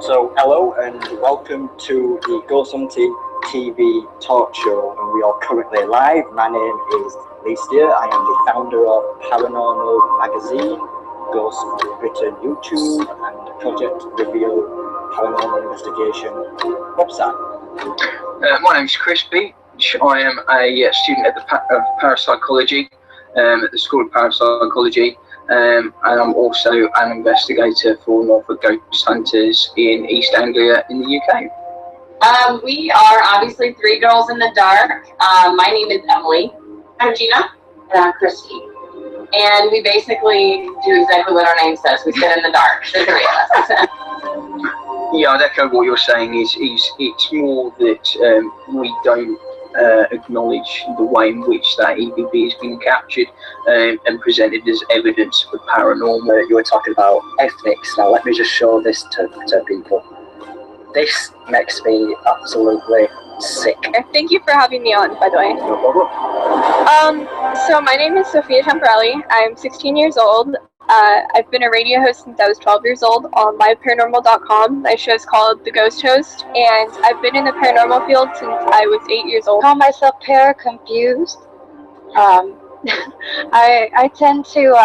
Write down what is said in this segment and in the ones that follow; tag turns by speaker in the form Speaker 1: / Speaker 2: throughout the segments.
Speaker 1: So, hello and welcome to the Ghost Hunting TV talk show, and we are currently live. My name is Lee Steer. I am the founder of Paranormal Magazine, Ghost Britain YouTube, and Project Reveal Paranormal Investigation website.
Speaker 2: My name is Chris Beach. I am a student at of parapsychology at the School of Parapsychology. And I'm also an investigator for Norfolk Ghost Hunters in East Anglia in the UK.
Speaker 3: We are obviously three girls in the dark. My name is Emily. I'm Gina. And I'm Christy. And we basically do exactly what our name says. We sit in the dark, the three of us.
Speaker 2: Yeah, I'd echo what you're saying. It's more that we don't acknowledge the way in which that EVP has been captured and presented as evidence of paranormal.
Speaker 1: You were talking about ethnics. Now let me just show this to people. This makes me absolutely sick.
Speaker 4: Thank you for having me on, by the way.
Speaker 1: No problem.
Speaker 4: So my name is Sophia Temporelli. I'm 16 years old. I've been a radio host since I was 12 years old on liveparanormal.com. My show is called The Ghost Host, and I've been in the paranormal field since I was 8 years old.
Speaker 5: I call myself para-confused. I tend to,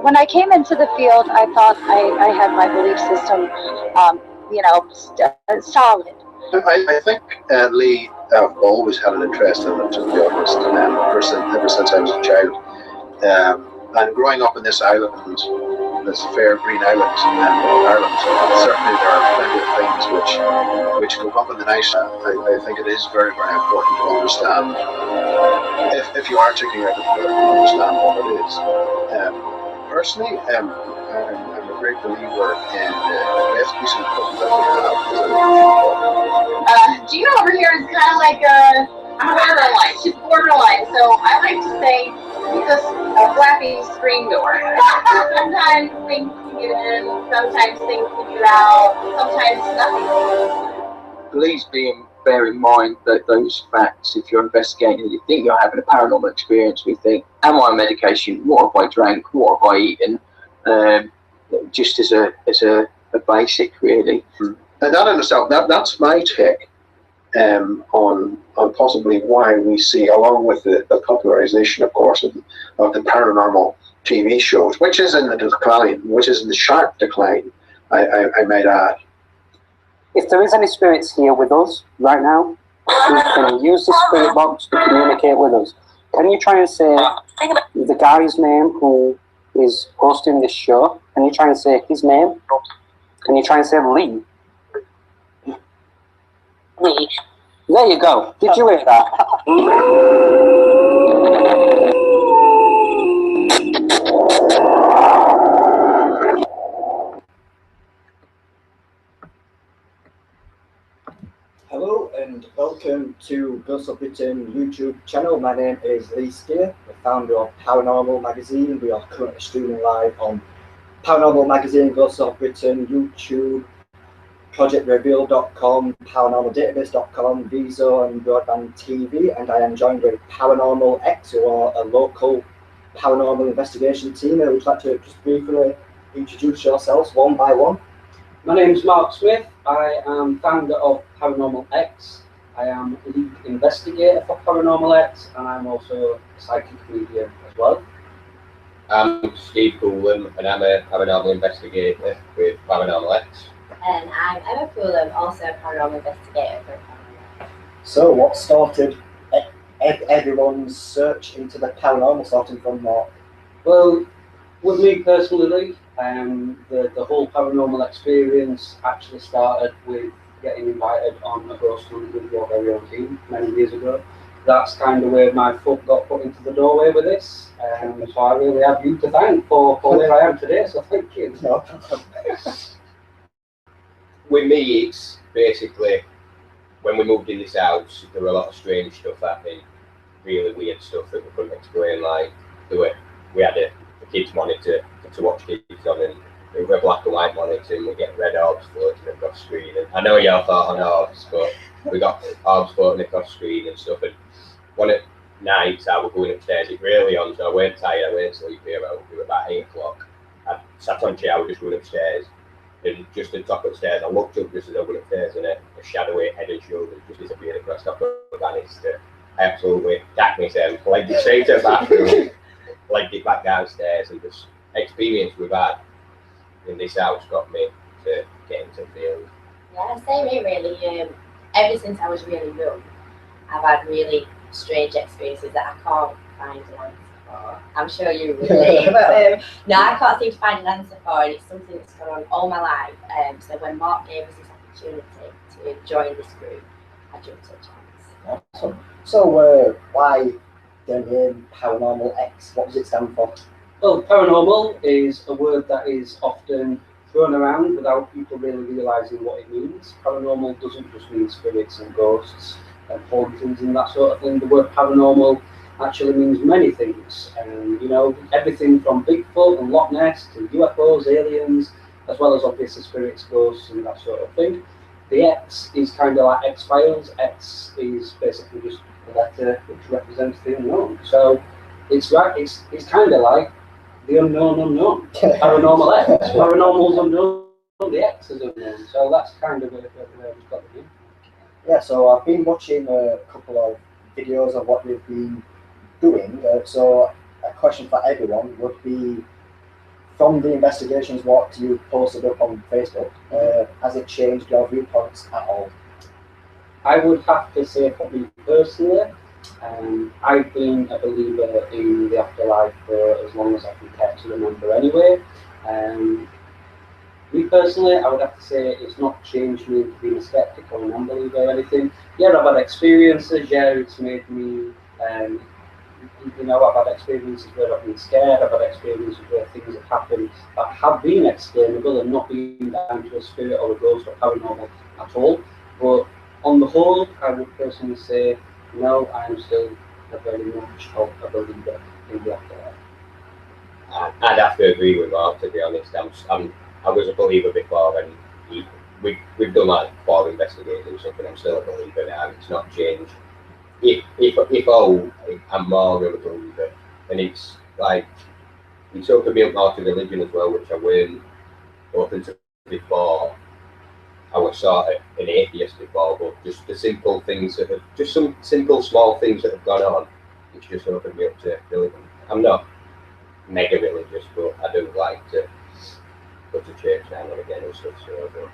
Speaker 5: when I came into the field, I thought I had my belief system, solid.
Speaker 6: I think, Lee, I've always had an interest in it, to be honest, ever since I was a child. And growing up in this island, this fair green island in Ireland, certainly there are plenty of things which go up in the night. I think it is very, very important to understand, if you are checking out, to understand what it is. Personally, I'm a great believer in recipes and cooking that we have.
Speaker 3: Gina over here is kind of like a borderline. She's borderline. So I like to say she's a flappy screen door. Sometimes things can get in, sometimes things can get out, sometimes nothing.
Speaker 2: Please bear in mind that those facts, if you're investigating and you think you're having a paranormal experience, we think, am I on medication? What have I drank? What have I eaten? Just as a basic, really.
Speaker 6: And that in itself, that's my take on possibly why we see, along with the popularization, of course, of the paranormal TV shows, which is in the decline, which is in the sharp decline, I might add.
Speaker 7: If there is any spirits here with us right now, who can use the spirit box to communicate with us, can you try and say the guy's name who is hosting this show? Can you try and say his name? Can you try and say Lee?
Speaker 5: Lee.
Speaker 7: There you go. Did you hear that?
Speaker 1: Hello and welcome to Ghost of Britain YouTube channel. My name is Lee Steer, the founder of Paranormal Magazine. We are currently streaming live on Paranormal Magazine, Ghost of Britain, YouTube, ProjectReveal.com, ParanormalDatabase.com, Viso and Broadband TV, and I am joined with Paranormal X, who are a local paranormal investigation team. Would you like to just briefly introduce yourselves one by one?
Speaker 8: My name is Mark Smith. I am founder of Paranormal X. I am lead investigator for Paranormal X, and I'm also a psychic medium as well.
Speaker 9: I'm Steve Coolham, and I'm a paranormal investigator with Paranormal X.
Speaker 10: And I'm Emma Coolham, also a paranormal investigator for Paranormal X.
Speaker 1: So, what started everyone's search into the paranormal, starting from Mark?
Speaker 8: Well, with me personally, the whole paranormal experience actually started with getting invited on a ghost hunt with your very own team many years ago. That's kind of where my foot got put into the doorway with this. So I really have you to thank for where I am today, so thank you.
Speaker 1: No.
Speaker 9: With me, it's basically, when we moved in this house, there were a lot of strange stuff happening, really weird stuff that we couldn't explain, like we had a kids monitor to watch kids on, and we were a black and white monitor, and we get red orbs floating across screen. And I know y'all thought on orbs, but we got orbs floating across screen and stuff. And one of the nights I was going upstairs, it really on, so I weren't tired, I weren't sleepy, it was about 8 o'clock. I sat on chair, I was just going upstairs, And just at the top of the stairs, I looked up just as I went upstairs, and a shadowy head and shoulders just disappeared across the top of the banister. I absolutely tacked myself, legged it straight to the bathroom, legged it back downstairs, and this experience we've had in this house got me to get into the field.
Speaker 10: Yeah, same here really. Ever since I was really young, I've had really strange experiences that I can't find an answer for. I'm sure you relate, but no, I can't seem to find an answer for, and it's something that's gone on all my life. So when Mark gave us this opportunity to join this group, I jumped at a chance.
Speaker 1: Awesome. So why the name Paranormal X? What does it stand for?
Speaker 8: Well, paranormal is a word that is often thrown around without people really realising what it means. Paranormal doesn't just mean spirits and ghosts and hauntings and that sort of thing. The word paranormal actually means many things. You know, everything from Bigfoot and Loch Ness to UFOs, aliens, as well as obviously spirits, ghosts and that sort of thing. The X is kind of like X-Files. X is basically just a letter which represents the unknown. So it's kind of like the unknown. Paranormal X. Paranormal's unknown, the X is unknown. So that's kind of where we've got the name.
Speaker 1: Yeah, so I've been watching a couple of videos of what you've been doing. So a question for everyone would be, from the investigations what you posted up on Facebook, has it changed your viewpoints at all?
Speaker 8: I would have to say for me personally, I've been a believer in the afterlife for as long as I can care to remember anyway. Me personally, I would have to say it's not changed me to being a skeptic or an unbeliever or anything. Yeah, I've had experiences, yeah, it's made me, you know, I've had experiences where I've been scared, I've had experiences where things have happened that have been explainable and not been down to a spirit or a ghost or paranormal at all. But on the whole, I would personally say, no, I'm still a very much of a believer in the afterlife.
Speaker 9: I'd have to agree with Mark, to be honest. I was a believer before, and we've done like 4 investigations or something. I'm still a believer now. It's not changed. If I'm more of a believer, and it's like it's opened me up more to religion as well, which I weren't open to before. I was sort of an atheist before, but just the simple things that have, just some simple small things that have gone on, it's just opened me up to religion. I'm not mega religious, but I do like to go to church now and again and stuff. So,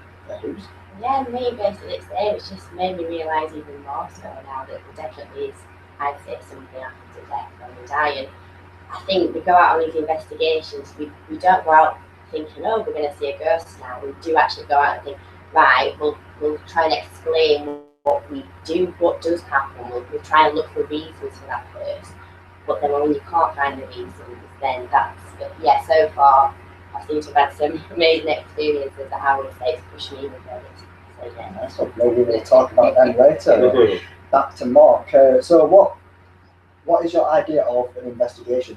Speaker 10: yeah, me basically it's the same. It's just made me realise even more so now that there definitely is, I'd say, something after death when we die. And I think we go out on these investigations, we don't go out thinking, oh, we're going to see a ghost now. We do actually go out and think, right, we'll try and explain what we do, what does happen. We'll try and look for reasons for that first. But then when you can't find the reasons, then that's, but yeah, so far I seem to have had some amazing experiences that I would say it's pushed me with it. So yeah.
Speaker 1: That's what maybe we'll talk about them later. Back to Mark. So what is your idea of an investigation?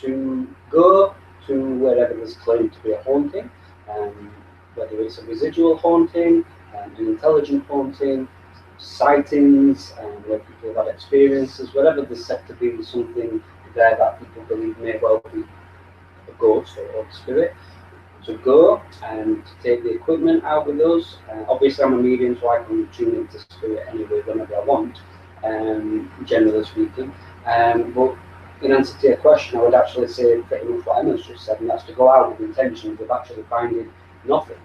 Speaker 8: To go to wherever there's claimed to be a haunting, whether it's a residual haunting, an intelligent haunting, sightings, where people have had experiences, whatever there's said to be something there that people believe may well be a ghost or a spirit, to go and take the equipment out with us. Obviously I'm a medium, so I can tune into spirit anyway whenever I want, generally speaking. But in answer to your question, I would actually say pretty much what Emma's just said, and that's to go out with intentions of actually finding nothing.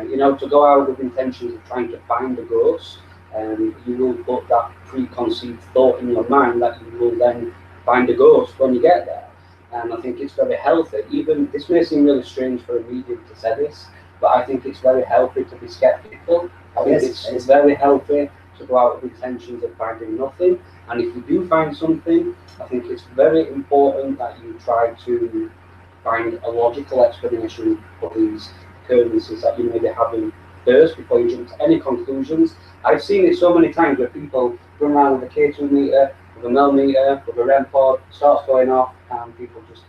Speaker 8: You know, to go out with intentions of trying to find a ghost, you will put that preconceived thought in your mind that you will then find a ghost when you get there. And I think it's very healthy. Even this may seem really strange for a medium to say this, but I think it's very healthy to be skeptical. I think it's very healthy to go out with intentions of finding nothing. And if you do find something, I think it's very important that you try to find a logical explanation for these occurrences that you may be having first before you jump to any conclusions. I've seen it so many times where people run around with a K2 meter, with a mil meter, with a REM pod, starts going off, and people just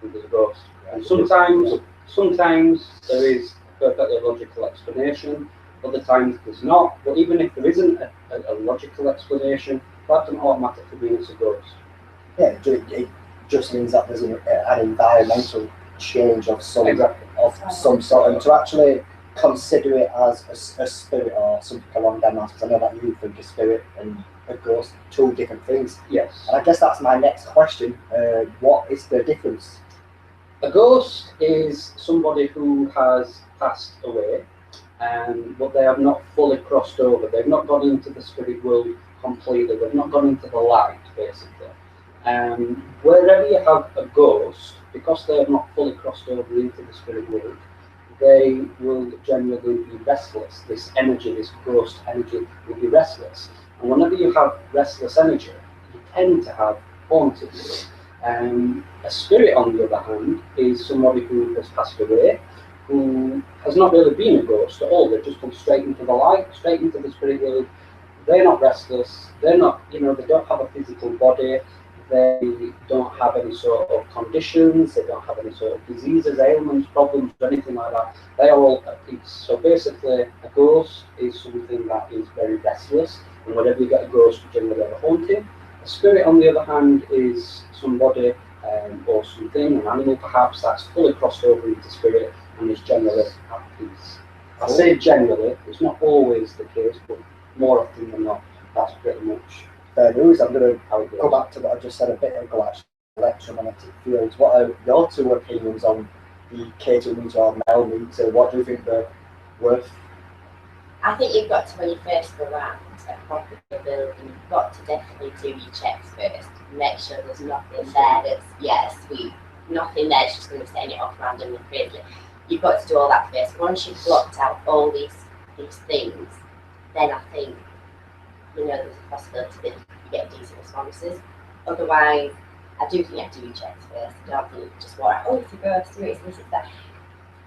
Speaker 8: think there's a ghost. And sometimes there is a perfectly logical explanation, other times there's not. But even if there isn't a logical explanation, that doesn't automatically mean it's a ghost.
Speaker 1: Yeah, it just means that there's an environmental change of some
Speaker 8: Exactly.
Speaker 1: of some sort, and to actually consider it as a spirit or something along that lines, because I know that you think a spirit and a ghost, two different things.
Speaker 8: Yes.
Speaker 1: And I guess that's my next question. What is the difference?
Speaker 8: A ghost is somebody who has passed away, but they have not fully crossed over. They've not gone into the spirit world completely. They've not gone into the light, basically. Wherever you have a ghost, because they have not fully crossed over into the spirit world, they will generally be restless. This energy, this ghost energy, will be restless. And whenever you have restless energy, you tend to have hauntings. A spirit, on the other hand, is somebody who has passed away, who has not really been a ghost at all. They've just come straight into the light, straight into the spirit world. They're not restless. They're not, they don't have a physical body. They don't have any sort of conditions. They don't have any sort of diseases, ailments, problems, or anything like that. They are all at peace. So basically, a ghost is something that is very restless. And whenever you get a ghost, you generally have a haunting. A spirit, on the other hand, is somebody or something, an animal perhaps, that's fully crossed over into spirit and is generally at peace. I say generally, it's not always the case, but more often than not, that's pretty much
Speaker 1: Fair news. I'm going to go back to what I just said a bit ago, actually, electromagnetic fields. What are your two opinions on the K2 meter or Mel meter? What do you think they're worth?
Speaker 10: I think you've got to, when you first go around a property building, you've got to definitely do your checks first. Make sure there's nothing there that's, sweet. Nothing there that's just going to be setting it off randomly crazy. You've got to do all that first. Once you've blocked out all these things, then I think, there's a possibility that you get decent responses. Otherwise, I do think you have to do your checks first. I don't think you can just walk out, it's a ghost, it's this, it's that.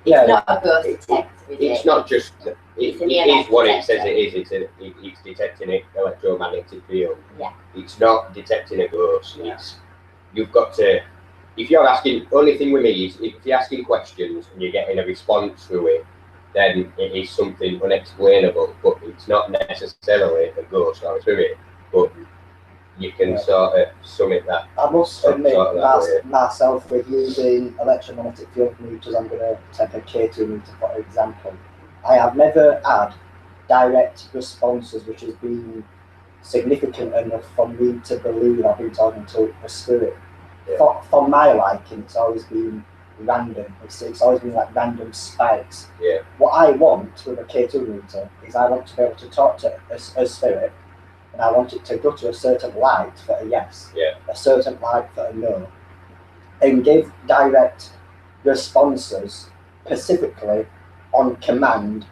Speaker 10: It's not a ghost detector,
Speaker 9: it's not just, it is what it says it is. It's detecting an electromagnetic field.
Speaker 10: Yeah.
Speaker 9: It's not detecting a ghost. You've got to, if you're asking, only thing with me is, if you're asking questions and you're getting a response through it, then it is something unexplainable, but it's not necessarily a ghost or a spirit, but you can sort of summit that.
Speaker 1: I must admit, myself, with using electromagnetic field meters, I'm going to take a K2 meter for example. I have never had direct responses which has been significant enough for me to believe I've been talking to a spirit. Yeah. For my liking, it's always been random. It's always been like random spikes.
Speaker 9: Yeah.
Speaker 1: What I want with a K2 meter is I want to be able to talk to a spirit, and I want it to go to a certain light for a yes, a certain light for a no, and give direct responses specifically on command,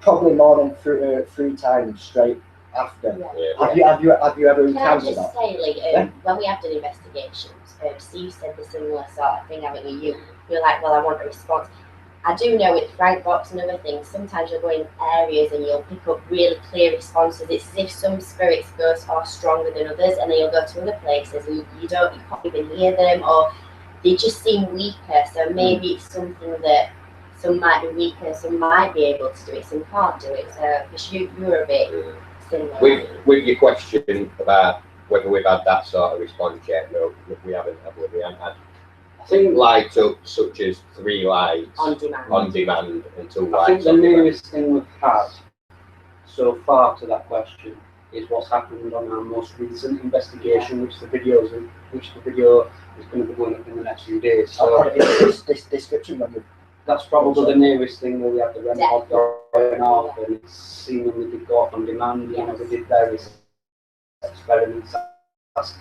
Speaker 1: probably more than three times straight after.
Speaker 10: Yeah.
Speaker 1: Have you ever encountered that?
Speaker 10: Can I just say, Lee, when we have done investigations, Steve said the similar sort of thing, haven't you? You're like, well, I want a response. I do know with Frank Box and other things, sometimes you'll go in areas and you'll pick up really clear responses. It's as if some spirits, ghosts are stronger than others, and then you'll go to other places and you can't even hear them, or they just seem weaker. So maybe it's something that some might be weaker, some might be able to do it, some can't do it. So because you're a bit similar.
Speaker 9: With your question about whether we've had that sort of response yet, no, we haven't. We haven't had. I think lights up such as 3 lights on demand and 2 lights.
Speaker 8: I think the nearest thing we've had so far to that question is what's happened on our most recent investigation, which the video is going to be going up in the next few days. So
Speaker 1: this description of
Speaker 8: that's probably the nearest thing where we had the REM pod going off, and it's seemingly did go off on demand. We did various experiments.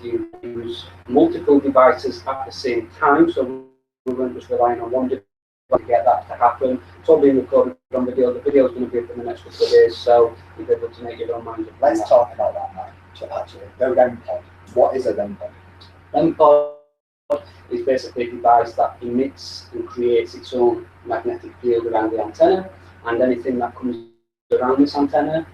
Speaker 8: You use multiple devices at the same time, so we weren't just relying on one device to get that to happen. It's all being recorded on video. The video is going to be up in the next couple of days, so you'll be able to make your own mind up.
Speaker 1: Let's talk about that now. Actually, the REM pod. What is a REM pod?
Speaker 8: REM pod is basically a device that emits and creates its own magnetic field around the antenna, and anything that comes around this antenna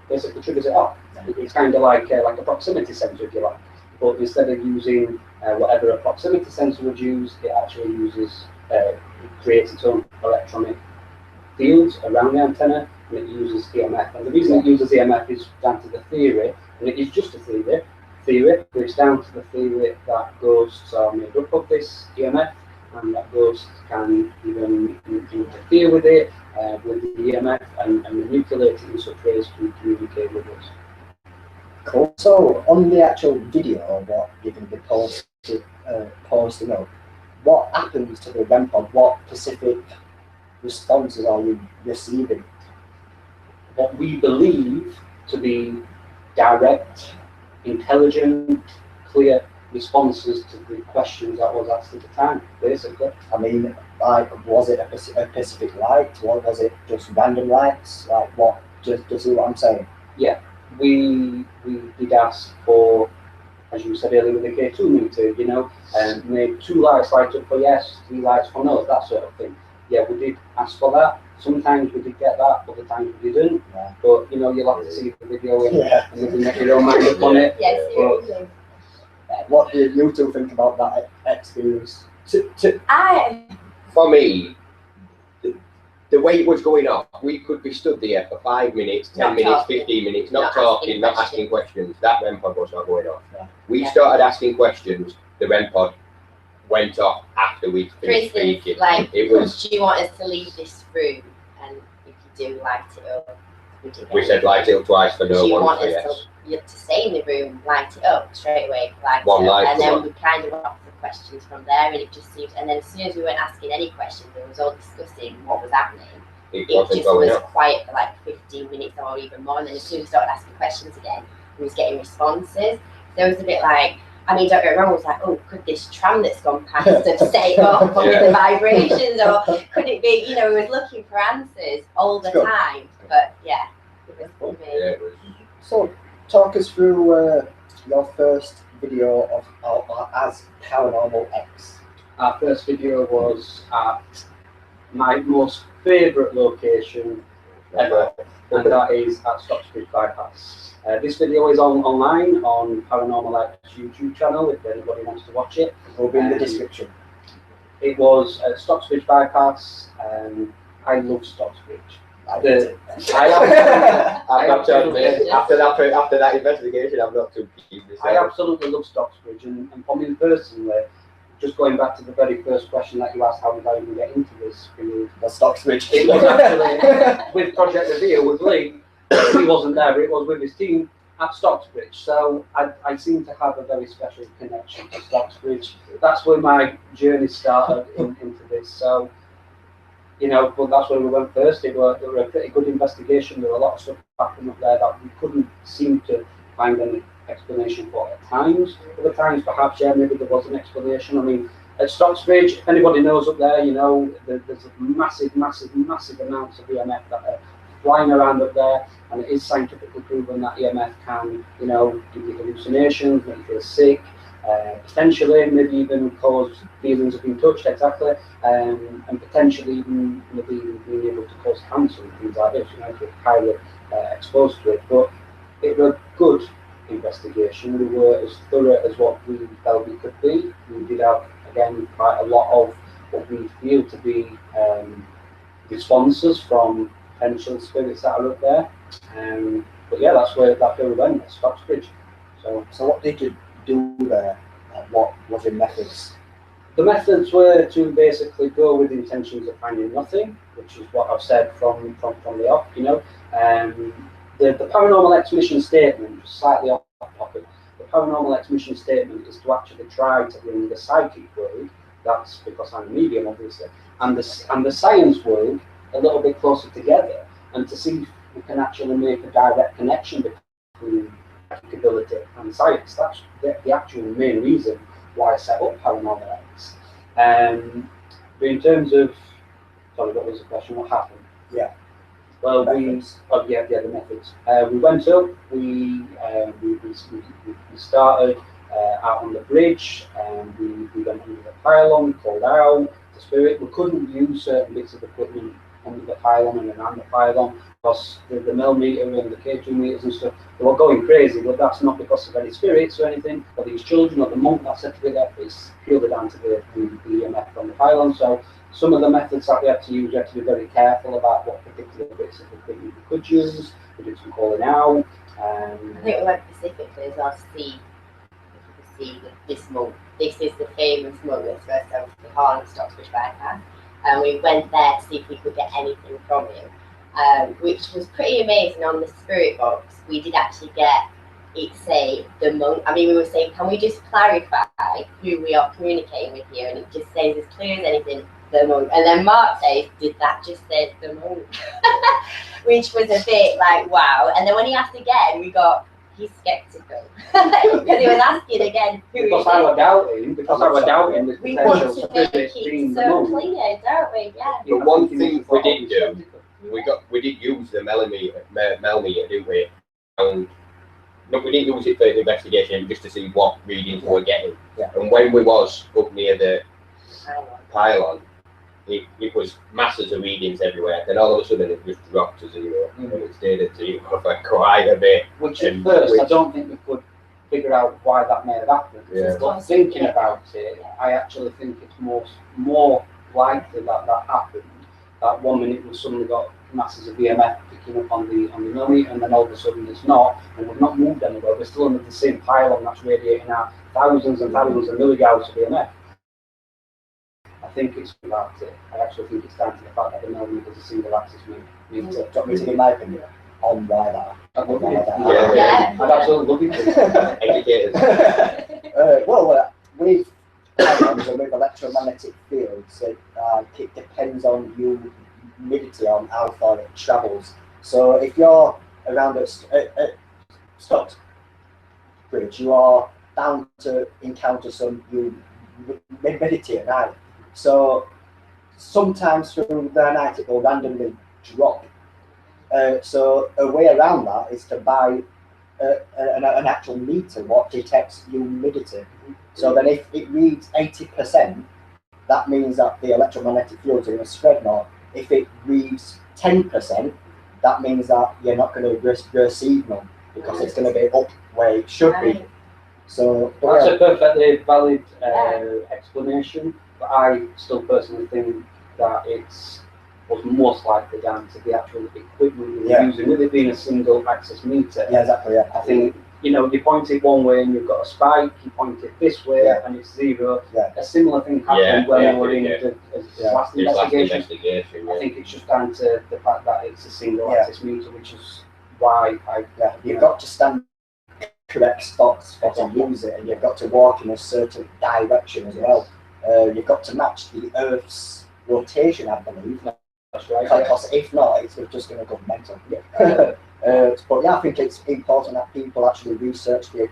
Speaker 8: basically triggers it off. It's kind of like a proximity sensor, if you like, but instead of using whatever a proximity sensor would use, it actually uses, it creates its own electronic fields around the antenna, and it uses EMF. And the reason it uses EMF is down to the theory, and it is just a theory, but it's down to the theory that ghosts are made up of this EMF, and that ghost can even interfere with it, with the EMF, and manipulate it in such ways to communicate with us.
Speaker 1: Cool. So on the actual video of what you're going to be posting up, what happens to the REM pod? What specific responses are you receiving?
Speaker 8: What we believe to be direct, intelligent, clear responses to the questions that was asked at the time, basically.
Speaker 1: I mean, like, was it a specific light, or was it just random lights? Like, what? Just to see what I'm saying.
Speaker 8: Yeah, we did ask for, as you said earlier, with the K2 meter, you know, and made 2 lights light up for yes, 3 lights for no, that sort of thing. Yeah, we did ask for that. Sometimes we did get that, other times we didn't. Yeah. But you know, you'll have to see the video and you can make your own mind up on it.
Speaker 10: Yes, seriously.
Speaker 1: What do you two think about that experience?
Speaker 9: For me, the way it was going off, we could be stood there for 5 minutes, 10 minutes, 15 minutes, not talking, not asking questions. That REM pod was not going off. Yeah. We started asking questions, the REM pod went off after we finished speaking.
Speaker 10: Like,
Speaker 9: it was,
Speaker 10: do you want us to leave this room? And if you do, light it up.
Speaker 9: We said light it up twice for no,
Speaker 10: do you
Speaker 9: one
Speaker 10: want
Speaker 9: for
Speaker 10: us
Speaker 9: yes.
Speaker 10: to stay in the room, light it up straight away, light
Speaker 9: One
Speaker 10: it up,
Speaker 9: light
Speaker 10: and then
Speaker 9: one.
Speaker 10: we kind of went off the questions from there, and it just seemed. And then as soon as we weren't asking any questions, it was all discussing what was happening. It just was quiet for like 15 minutes or even more, and then as soon as we started asking questions again, we was getting responses. So it was a bit like, I mean, don't get me wrong, I was like, oh, could this tram that's gone past have stayed off with the vibrations, or could it be, you know, we was looking for answers all the time, but yeah, it was
Speaker 9: Yeah,
Speaker 1: So, talk us through your first video of as Paranormal X.
Speaker 8: Our first video was at my most favourite location ever, and that is at Stockbridge Bypass. This video is online on Paranormal X YouTube channel if anybody wants to watch it.
Speaker 1: It will be in the description.
Speaker 8: It was at Stockbridge Bypass. I love Stockbridge.
Speaker 9: I've got to admit, after that investigation, I'm not too keen.
Speaker 8: I absolutely love Stockbridge, and for me personally, just going back to the very first question that you asked, how did I even get into this field?
Speaker 1: The Stockbridge.
Speaker 8: It was actually with Project Reveal with Lee. He wasn't there, but it was with his team at Stockbridge. So I seem to have a very special connection to Stockbridge. That's where my journey started into this. So, you know, but that's where we went first. They were a pretty good investigation. There were a lot of stuff happening up there that we couldn't seem to find any explanation for at times. Other times, perhaps, yeah, maybe there was an explanation. I mean, at Stockbridge, if anybody knows up there, you know, there's massive amounts of EMF that are flying around up there, and it is scientifically proven that EMF can, you know, give you hallucinations, make you feel sick, potentially maybe even cause feelings of being touched, exactly, and potentially even maybe being able to cause cancer and things like this, you know, if you're highly exposed to it. But it was a good investigation. We were as thorough as what we felt we could be. We did have, again, quite a lot of what we feel to be responses from potential spirits that are up there. But yeah, that's where we went, at Stockbridge. So
Speaker 1: what did you do there? What was your methods?
Speaker 8: The methods were to basically go with intentions of finding nothing, which is what I've said from the off, you know. The Paranormal X mission statement, slightly off topic, the Paranormal X mission statement is to actually try to bring the psychic world, that's because I'm a medium obviously, and the science world a little bit closer together, and to see if we can actually make a direct connection between psychic ability and science. That's the actual main reason why I set up Paranormal X. But in terms of, sorry, what was the question? What happened?
Speaker 1: Yeah.
Speaker 8: Well, the methods. We went up. We started out on the bridge, and we went under the pylon. We called out the spirit. We couldn't use certain bits of equipment under the pylon and around the pylon because the millimeter and the K2 meters and stuff, they were going crazy. But that's not because of any spirits or anything, or these children or the monk that said to be there. It's purely down to the EMF on the pylon. So some of the methods that we had to use, we had to be very careful about what particular bits of equipment we could use. We did some calling out.
Speaker 10: I think we went specifically as well to see if we could see this monk. This is the famous monk that's first over to the hall at Stockbridge bypass. And we went there to see if we could get anything from him, which was pretty amazing. On the spirit box, we did actually get it say the monk. I mean, we were saying, can we just clarify who we are communicating with here? And it just says as clear as anything, the monk. And then Mark says, did that just say the monk? Which was a bit like, wow. And then when he asked again, we got, he's skeptical. Because he was asking again who
Speaker 8: because I was doubting, the
Speaker 10: we want
Speaker 8: potential
Speaker 10: to make
Speaker 8: spirit
Speaker 10: it
Speaker 8: being the
Speaker 10: so
Speaker 8: monk.
Speaker 10: clear, don't we? Yeah.
Speaker 9: But one thing we did do, we did use the melmeter, didn't we? And we didn't use it for the investigation, just to see what readings we were getting.
Speaker 1: Yeah.
Speaker 9: And when we was up near the pylon, it was masses of readings everywhere. Then all of a sudden it just dropped to 0, and it stayed at 0 for quite a bit.
Speaker 8: Which at first I don't think we could figure out why that may have happened.
Speaker 9: Yeah.
Speaker 8: But thinking about it, I actually think it's more likely that happened. That 1 minute we suddenly got masses of EMF picking up on the millimeter, and then all of a sudden it's not, and we've not moved anywhere. We're still under the same pylon that's radiating out thousands and thousands of milligauss of EMF. I think it's about it. I actually think it's down to the fact that the millimeter is a single axis meter.
Speaker 1: Do you want me to give my opinion on why that?
Speaker 8: I'd love
Speaker 10: Yeah.
Speaker 8: I'd absolutely love it.
Speaker 9: Educators.
Speaker 1: With ions and with electromagnetic fields, it depends on humidity, on how far it travels. So if you're around at Stockbridge, you are bound to encounter some humidity at night. So sometimes through the night it will randomly drop. So a way around that is to buy an actual meter what detects humidity. So then if it reads 80%, that means that the electromagnetic fields are going to spread more. If it reads 10%, that means that you're not going to receive none, because it's going to be up where it should be. So
Speaker 8: that's a perfectly valid explanation, but I still personally think that was most likely down to the actual equipment we were using, with it being a single axis meter.
Speaker 1: Yeah, exactly. Yeah.
Speaker 8: I think, you point it one way and you've got a spike, you point it this way and it's 0.
Speaker 1: Yeah.
Speaker 8: A similar thing happened when we were in the last investigation.
Speaker 9: I
Speaker 8: think it's just down to the fact that it's a single axis meter, which is why
Speaker 1: you've got to stand correct spots to use it, and you've got to walk in a certain direction as well. You've got to match the Earth's rotation, I believe.
Speaker 8: That's right.
Speaker 1: Because if not, it's just going to go mental. But yeah, I think it's important that people actually research the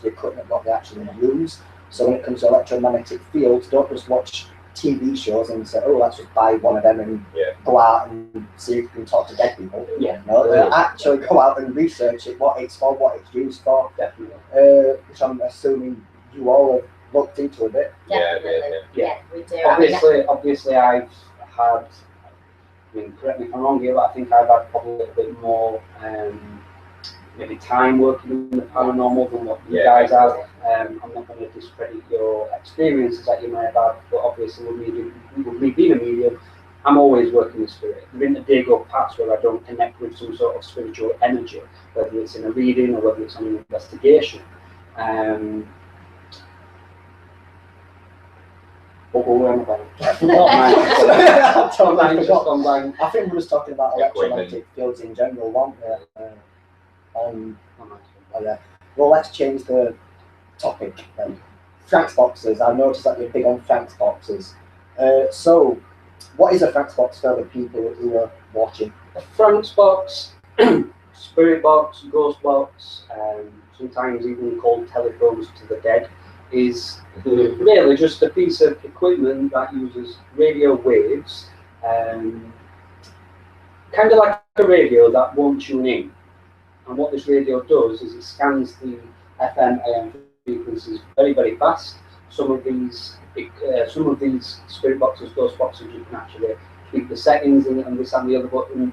Speaker 1: equipment, what they actually use. So when it comes to electromagnetic fields, don't just watch TV shows and say, oh, let's just buy one of them and go out and see if you can talk to dead people. No, actually go out and research it, what it's for, what it's used for.
Speaker 8: Definitely.
Speaker 1: Which I'm assuming you all have looked into a bit.
Speaker 10: Definitely. Yeah, we do.
Speaker 8: Obviously, I've had. Correct me if I'm wrong here, but I think I've had probably a little bit more maybe time working in the paranormal than what you guys have. I'm not going to discredit your experiences that you may have had, but obviously with me being a medium, I'm always working with spirit. There isn't a day go past where I don't connect with some sort of spiritual energy, whether it's in a reading or whether it's on an investigation.
Speaker 1: I think we were just talking about electromagnetic fields in general, weren't we? Well, let's change the topic then. Frank's boxes. I noticed that you're big on Frank's boxes. So, what is a Frank's box for the people who are watching?
Speaker 8: A Frank's box, spirit box, ghost box, sometimes even called telephones to the dead, is really just a piece of equipment that uses radio waves, kind of like a radio that won't tune in. And what this radio does is it scans the FM, AM frequencies very, very fast. Some of these spirit boxes, ghost boxes, you can actually tweak the settings and this and the other. But in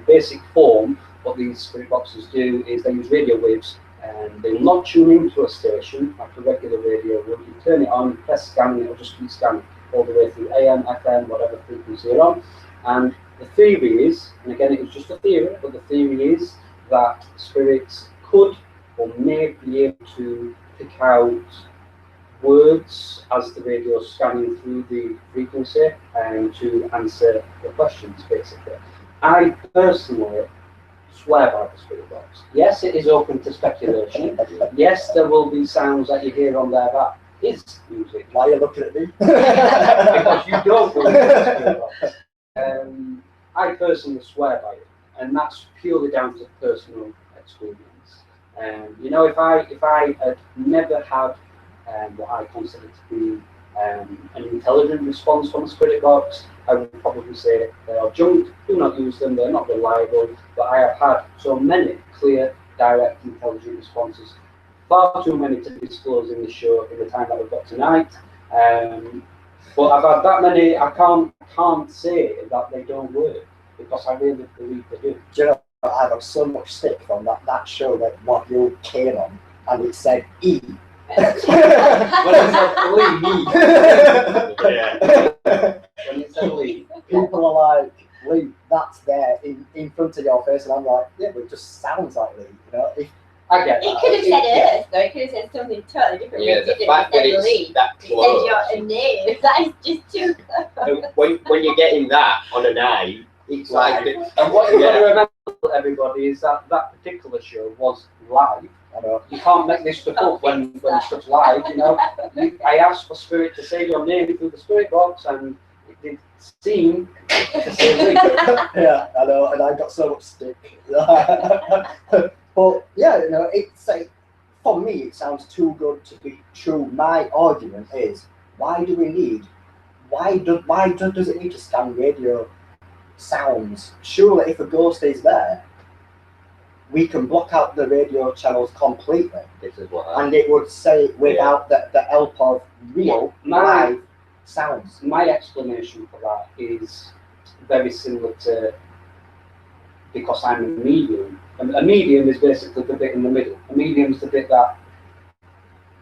Speaker 8: basic form, what these spirit boxes do is they use radio waves. And they will not tune into a station like a regular radio would. You turn it on, press scan, and it will just keep scanning all the way through AM, FM, whatever frequency you're on. And the theory is, and again it was just a theory, but the theory is that spirits could or may be able to pick out words as the radio's scanning through the frequency to answer the questions, basically. I personally swear by the spirit box. Yes, it is open to speculation. Yes, there will be sounds that you hear on there that is music.
Speaker 1: Why are you looking at me?
Speaker 8: Because you don't believe in the spirit box. I personally swear by it, and that's purely down to personal experience. You know, if I had never had what I consider to be an intelligent response from a spirit box, I would probably say they are junk, do not use them, they're not reliable, but I have had so many clear, direct, intelligent responses, far too many to disclose in the show in the time that we've got tonight. But I've had that many, I can't say that they don't work, because I really believe they do.
Speaker 1: Do you know, I got so much stick from that show that what you came on, and it said E.
Speaker 8: When it said Lee, when it said Lee,
Speaker 1: people are like, Lee, that's there in front of your face, and I'm like, yeah, but it just sounds like Lee, you know?
Speaker 8: I get that.
Speaker 10: It could have said Earth, though. It could have said something totally different.
Speaker 9: Yeah, the fact that it's that close.
Speaker 10: It said your name. That is just too close.
Speaker 9: When you're getting that on a night, it's like...
Speaker 8: And what you've got to remember, everybody, is that particular show was live. You can't make this stuff up when stuff's live, you know. I asked for Spirit to say your name through the Spirit box, and it did seem to say Lee.
Speaker 1: Yeah, I know, and I got so much stick. But yeah, you know, it's like, for me, it sounds too good to be true. My argument is, why do we need? Why does it need to scan radio sounds? Surely, if a ghost is there, we can block out the radio channels completely.
Speaker 9: This is what
Speaker 1: and it would say without the help of real live sounds.
Speaker 8: My explanation for that is very similar to, because I'm a medium. A medium is basically the bit in the middle. A medium is the bit that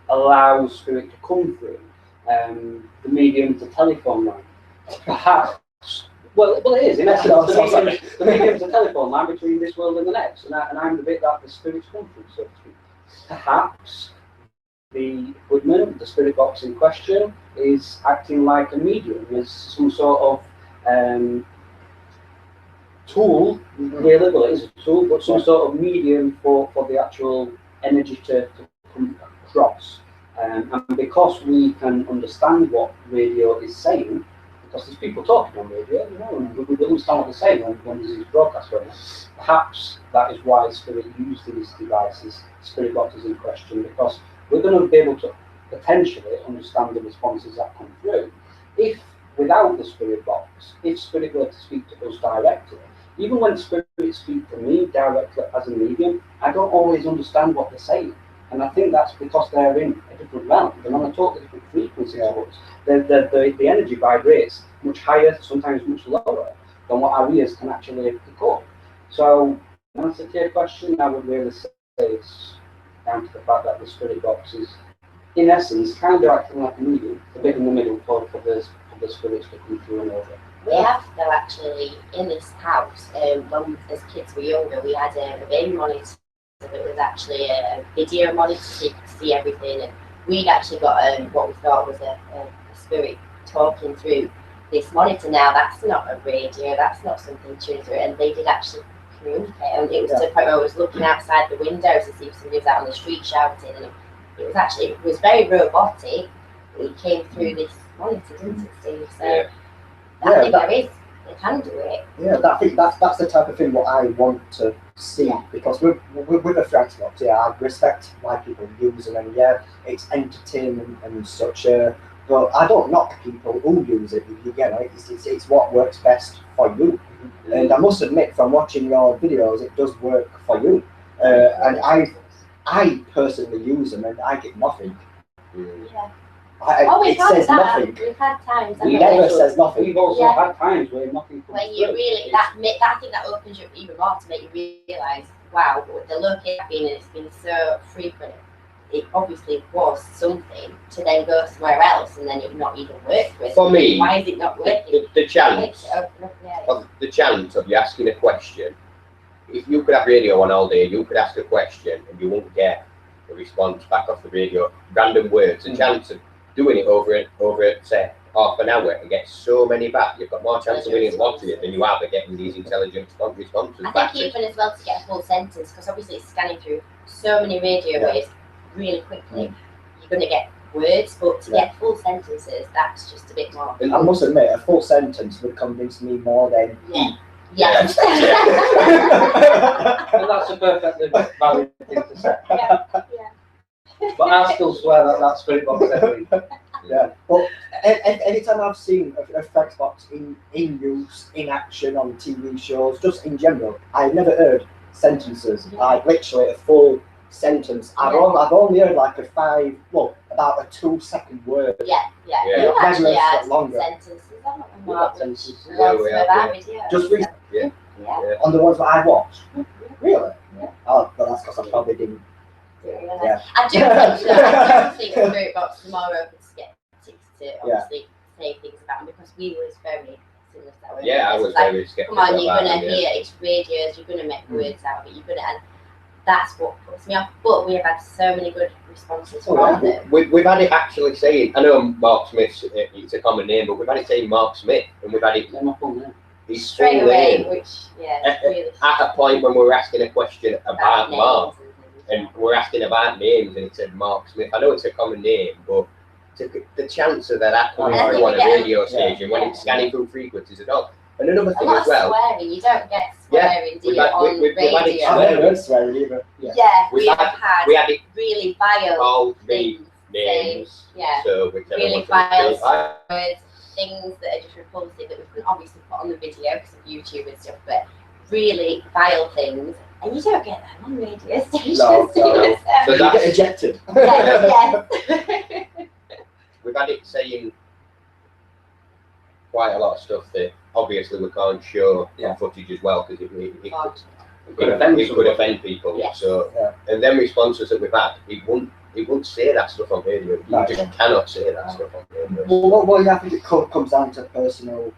Speaker 8: allows spirit to come through. The medium is a telephone line. Perhaps, well, it is, in essence, the medium is a telephone line between this world and the next, and I'm the bit that the spirits come through, so to speak. Perhaps the equipment, the spirit box in question, is acting like a medium, is some sort of tool, really, well, it is a tool, but some sort of medium for the actual energy to come across. And because we can understand what radio is saying, because there's people talking on radio, you know, and we understand what they're saying when there's these broadcasts going on. Perhaps that is why Spirit used these devices, Spirit boxes in question, because we're going to be able to potentially understand the responses that come through. If without the Spirit box, if Spirit were to speak to us directly, even when Spirit speak to me directly as a medium, I don't always understand what they're saying. And I think that's because they're in a different realm. They're on a totally different frequency to us. The energy vibrates much higher, sometimes much lower, than what our ears can actually pick up. So, in answer to your question, I would really say it's down to the fact that the Spirit box is, in essence, kind of acting like a medium, a bit in the middle for the spirits to come through and over.
Speaker 10: We have, though, actually, in this house, when as kids were younger, we had a baby monitor. So it was actually a video monitor, so you could see everything. And we'd actually got what we thought was a spirit talking through this monitor. Now, that's not a radio, that's not something tuned through, and they did actually communicate. And it was to the point where I was looking outside the windows to see if somebody was out on the street shouting, and it was very robotic. It came through this monitor, didn't it, Steve? So I think there is. They can do it.
Speaker 1: Yeah, I think that's the type of thing what I want to see, because with a Frank's box, I respect why people use them, and it's entertainment and such. But I don't knock people who use it. You know, it's what works best for you. And I must admit, from watching your videos, it does work for you. And I personally use them, and I get nothing.
Speaker 10: Yeah.
Speaker 1: It says nothing.
Speaker 10: We've had times.
Speaker 1: It never says nothing.
Speaker 8: We've also had times where nothing comes
Speaker 10: when you
Speaker 8: through.
Speaker 10: really, I think that opens you up even more to make you realise, wow, the location it's been so frequent, it obviously was something to then go somewhere else and then it not even work with.
Speaker 9: For me,
Speaker 10: why is it not working?
Speaker 9: The challenge of you asking a question, if you could have radio on all day, you could ask a question and you won't get a response back off the radio, random words, the chance of doing it over say half an hour and get so many back, you've got more chance of winning lottery than you have of getting these intelligent responses
Speaker 10: I
Speaker 9: back.
Speaker 10: think even as well to get a full sentence, because obviously it's scanning through so many radio waves really quickly, you're going to get words, but to get full sentences, that's just a bit more.
Speaker 1: I must admit, a full sentence would convince me more than
Speaker 10: Yes.
Speaker 8: And that's a perfectly valid thing to say. But I still swear that that's Spirit Box every.
Speaker 1: Yeah, but every time I've seen a effects box in use, in action on TV shows, just in general, I've never heard sentences, like literally a full sentence. I've only heard like about a 2-second word.
Speaker 10: Yeah.
Speaker 1: Never
Speaker 10: Actually,
Speaker 1: heard longer.
Speaker 10: sentences. I don't know what
Speaker 8: sentences.
Speaker 1: Just recently. On the ones that I watched. Really? Oh, but that's because I probably didn't.
Speaker 10: I do think Spirit Box is more open to skeptics to obviously say things about them, because we was very similar to that.
Speaker 9: Yeah, I was very skeptical.
Speaker 10: Come on, you're
Speaker 9: about
Speaker 10: gonna
Speaker 9: them,
Speaker 10: hear it's radios, you're gonna make words out of it, and that's what puts me off. But we have had so many good responses from them.
Speaker 9: We've had it actually saying, I know Mark Smith, it's a common name, but we've had it saying Mark Smith, and we've had it
Speaker 10: straight away, which really
Speaker 9: at a point when we were asking a question about Mark. And we're asking about names, and it said Mark Smith. I know it's a common name, but the chance of that coming through on a radio station when it's scanning through frequencies at all. And another thing as well.
Speaker 10: Swearing, you don't get swearing, do you, on radio?
Speaker 1: I've never heard swearing either.
Speaker 10: We had
Speaker 9: it
Speaker 10: really vile
Speaker 9: names.
Speaker 10: So really vile words, things that are just repulsive that we couldn't obviously put on the video because of YouTube and stuff, but really vile things. And you don't get them on radio stations.
Speaker 1: No.
Speaker 9: So
Speaker 1: you get ejected.
Speaker 10: Yes.
Speaker 9: We've had it saying quite a lot of stuff that obviously we can't show on footage as well, because it could offend people.
Speaker 10: Yes.
Speaker 9: So and then responses that we've had, it won't say that stuff on radio. You just cannot say that stuff on radio.
Speaker 1: Well, I think it comes down to personal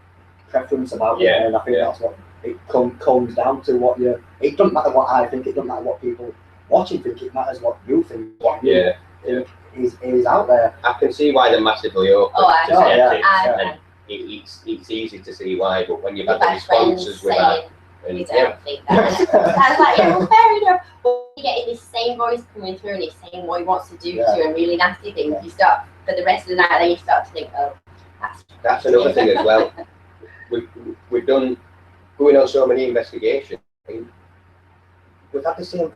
Speaker 1: preference about it, and I think that's what it comes down to. It doesn't matter what I think, it doesn't matter what people watching think, it matters what you think. What you think is out there.
Speaker 9: I can see why they're massively open to skeptics, and it's easy to see why, but when you've had the responses with that, and
Speaker 10: we don't think that. I was like, well, fair enough. But you're getting this same voice coming through and he's saying what he wants to do to you and really nasty things. You start, for the rest of the night, then you start to think, oh,
Speaker 9: that's another thing as well. We've done, going on so many investigations, we've had the same,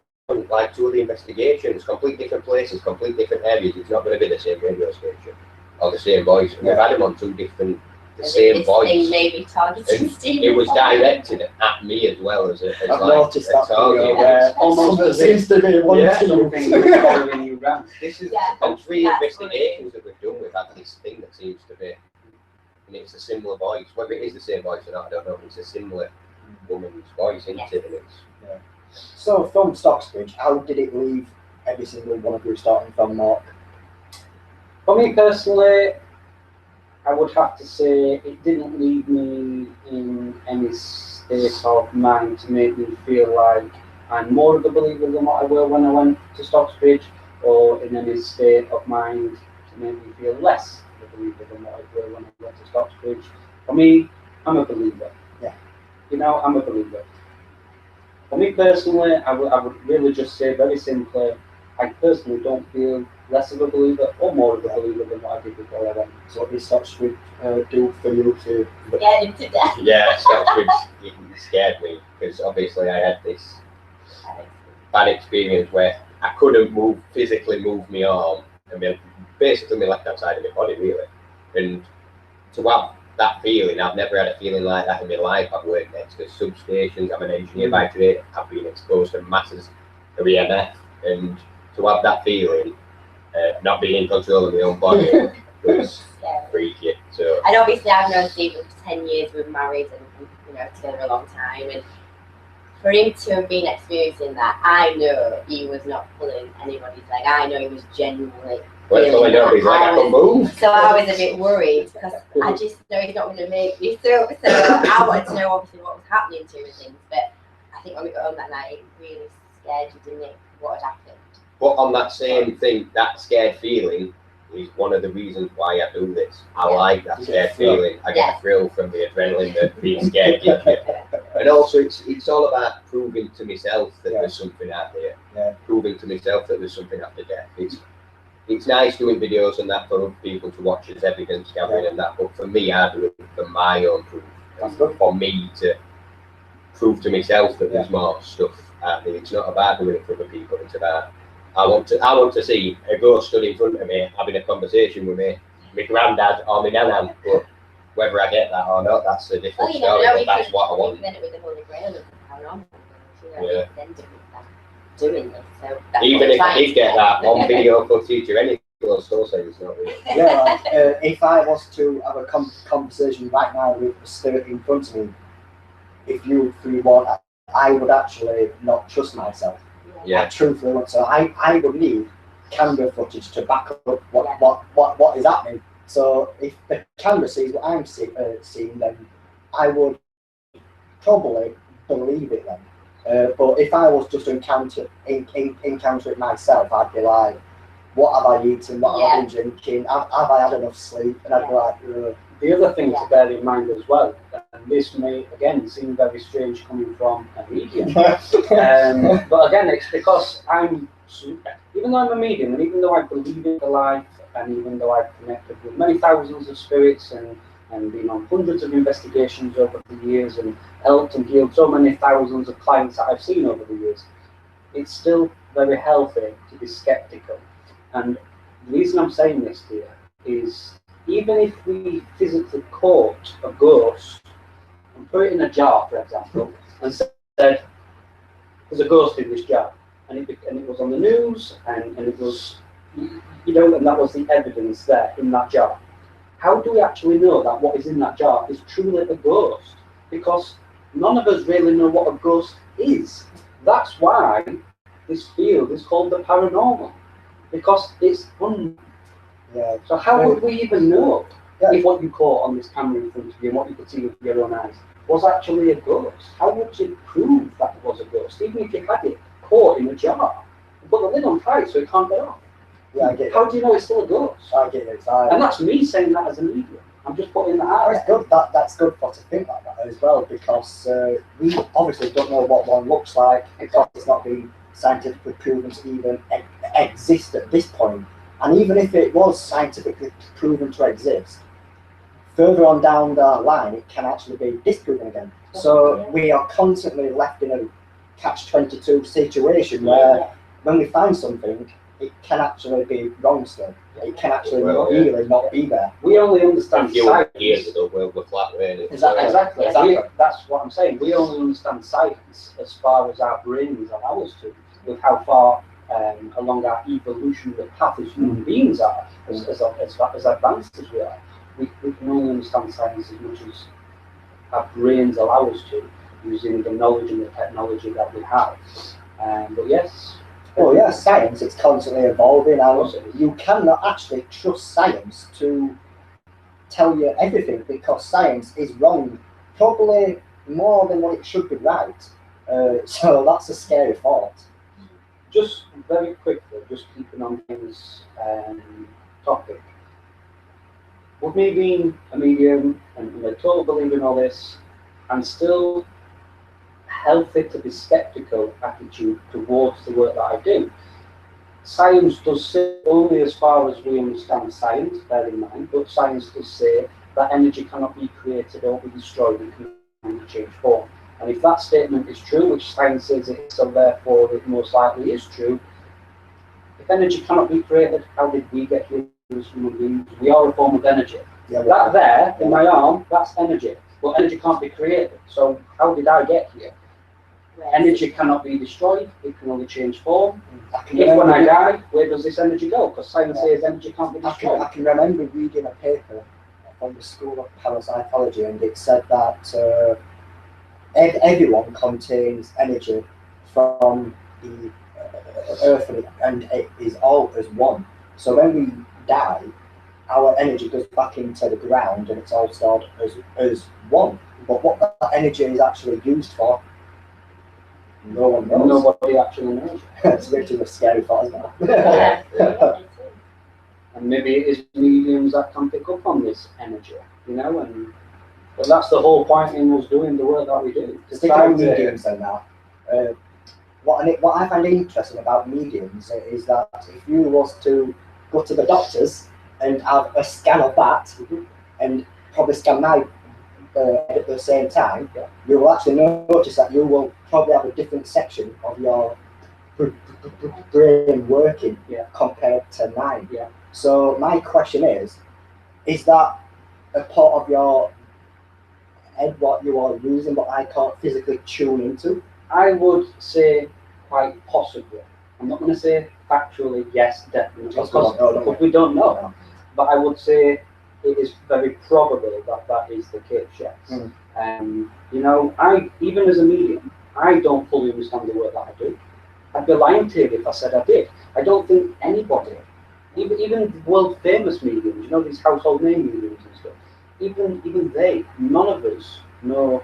Speaker 9: like 2 of the investigations, complete different places, complete different areas. It's not going to be the same radio station or the same voice. We've had them on 2 different, the same voice.
Speaker 10: Maybe targeting
Speaker 9: it was directed at me as well as
Speaker 1: I've noticed that target. Almost seems to be one
Speaker 8: following you around.
Speaker 9: This is on 3 investigations that we've done. We've had this thing that seems to be, and it's a similar voice. Whether it is the same voice or not, I don't know. It's a similar woman's voice, isn't it? And it's,
Speaker 1: So from Stockbridge, how did it leave every single one of you, starting from Mark?
Speaker 8: For me personally, I would have to say it didn't leave me in any state of mind to make me feel like I'm more of a believer than what I were when I went to Stockbridge, or in any state of mind to make me feel less of a believer than what I were when I went to Stockbridge. For me, I'm a believer. I'm a believer. For me personally, I would really just say very simply, I personally don't feel less of a believer or more of a believer than what I did before I went.
Speaker 1: So what did Stockbridge do for you to...
Speaker 10: Scared him to death.
Speaker 9: Yeah, Stockbridge scared me, because obviously I had this bad experience where I couldn't physically move my arm, and basically my left hand side of my body really. And to have that feeling, I've never had a feeling like that in my life. I've worked next to substations, I'm an engineer by trade, I've been exposed to masses of EMF, and to have that feeling, not being in control of my own body was freaky. So,
Speaker 10: and obviously I've known Stephen for 10 years, we've married and together a long time, and for him to have been experiencing that, I know he was not pulling anybody's leg. I know he was genuinely
Speaker 9: feeling that.
Speaker 10: So I was a bit worried, because I just know he's not going to make me. So I wanted to know obviously what was happening to him and things, but I think when we got home that night, it really scared you, didn't it, what had happened?
Speaker 9: But on that same thing, that scared feeling is one of the reasons why I do this. I like that scared feeling. I get a thrill from the adrenaline that being scared gives you. And also, it's all about proving to myself that there's something out there.
Speaker 1: Yeah.
Speaker 9: Proving to myself that there's something after death. It's nice doing videos and that for other people to watch as evidence gathering and that, but for me, I do it for my own proof.
Speaker 1: That's good.
Speaker 9: For me to prove to myself that there's more stuff out there. It's not about doing it for other people. It's about I want to see a ghost stood in front of me having a conversation with me, my granddad or my nan. But whether I get that or not, that's a different story. But that's what I want.
Speaker 10: With the Holy Grail of Paranormal,
Speaker 9: Doing
Speaker 10: this, so
Speaker 9: even if I did get that on video footage or anything, I'll still say it's not real.
Speaker 1: Yeah, like, if I was to have a conversation right now with a spirit in front of me, if you want, I would actually not trust myself.
Speaker 9: Yeah.
Speaker 1: I truthfully want. So I would need camera footage to back up what is happening. So if the camera sees what I'm seeing, then I would probably believe it then. But if I was just to encounter it myself, I'd be like, what have I eaten? What have I been drinking? Have I had enough sleep? And I'd be like,
Speaker 8: The other thing to bear in mind as well, and this may again seem very strange coming from a medium, but again, it's because even though I'm a medium, and even though I believe in the life, and even though I've connected with many thousands of spirits and been on hundreds of investigations over the years and helped and healed so many thousands of clients that I've seen over the years, it's still very healthy to be skeptical. And the reason I'm saying this here is, even if we physically caught a ghost and put it in a jar, for example, and said, there's a ghost in this jar, and it was on the news, and it was, and that was the evidence there in that jar. How do we actually know that what is in that jar is truly a ghost? Because none of us really know what a ghost is. That's why this field is called the paranormal, because it's so how would we even know if what you caught on this camera in front of you and what you could see with your own eyes was actually a ghost? How would you prove that it was a ghost, even if you had it caught in a jar? Put the lid on tight so it can't get off.
Speaker 1: Yeah, I get it.
Speaker 8: How do you know it's still a ghost?
Speaker 1: I get it.
Speaker 8: And that's me saying that as a medium. I'm just putting that out.
Speaker 1: It's good. That's good for to think like that as well, because we obviously don't know what one looks like, because it's not been scientifically proven to even exist at this point. And even if it was scientifically proven to exist, further on down the line, it can actually be disproven again. So we are constantly left in a catch-22 situation where when we find something, it can actually be wrong still. It can actually really not be there.
Speaker 8: We only understand science.
Speaker 9: Years ago, we're flat really.
Speaker 8: Exactly. That's what I'm saying. We only understand science as far as our brains allow us to, with how far along our evolutionary path as human beings are, as advanced as we are. We can only understand science as much as our brains allow us to, using the knowledge and the technology that we have. But yes.
Speaker 1: Well, yeah, science, it's constantly evolving, and you cannot actually trust science to tell you everything, because science is wrong probably more than what it should be right. So that's a scary thought.
Speaker 8: Just very quickly, just keeping on this topic. With me being a medium and a total believer in all this, I'm still healthy to be skeptical attitude towards the work that I do. Science does say, only as far as we understand science, bear in mind, but science does say that energy cannot be created or be destroyed and can only change form. And if that statement is true, which science says it is, so therefore it most likely is true, if energy cannot be created, how did we get here as human beings? We are a form of energy.
Speaker 1: Yeah,
Speaker 8: that there, in my arm, that's energy. But energy can't be created. So how did I get here? Energy cannot be destroyed, it can only change form. When I die, where does this energy go? Because science says energy can't be destroyed.
Speaker 1: I can remember reading a paper from the School of Parapsychology, and it said that everyone contains energy from the earth, and it is all as one. So when we die, our energy goes back into the ground, and it's all stored as one. But what that energy is actually used for No one knows.
Speaker 8: Nobody actually knows.
Speaker 1: It's a bit too much scary thought, isn't it?
Speaker 10: Yeah.
Speaker 8: And maybe it is mediums that can pick up on this energy, you know, and but that's the whole point in us doing the work that we do. To
Speaker 1: Sticking
Speaker 8: try
Speaker 1: with
Speaker 8: to-
Speaker 1: mediums then now, what I find interesting about mediums is that if you was to go to the doctors and have a scan of that, and probably scan my head at the same time, you will actually notice that you will probably have a different section of your brain working compared to mine.
Speaker 8: Yeah.
Speaker 1: So my question is that a part of your head what you are using but I can't physically tune into?
Speaker 8: I would say quite possibly. I'm not going to say factually yes, definitely, because we don't know. But I would say it is very probable that that is the case, yes. You know, even as a medium, I don't fully understand the work that I do. I'd be lying to you if I said I did. I don't think anybody, even world famous mediums, you know, these household name mediums and stuff, even they, none of us know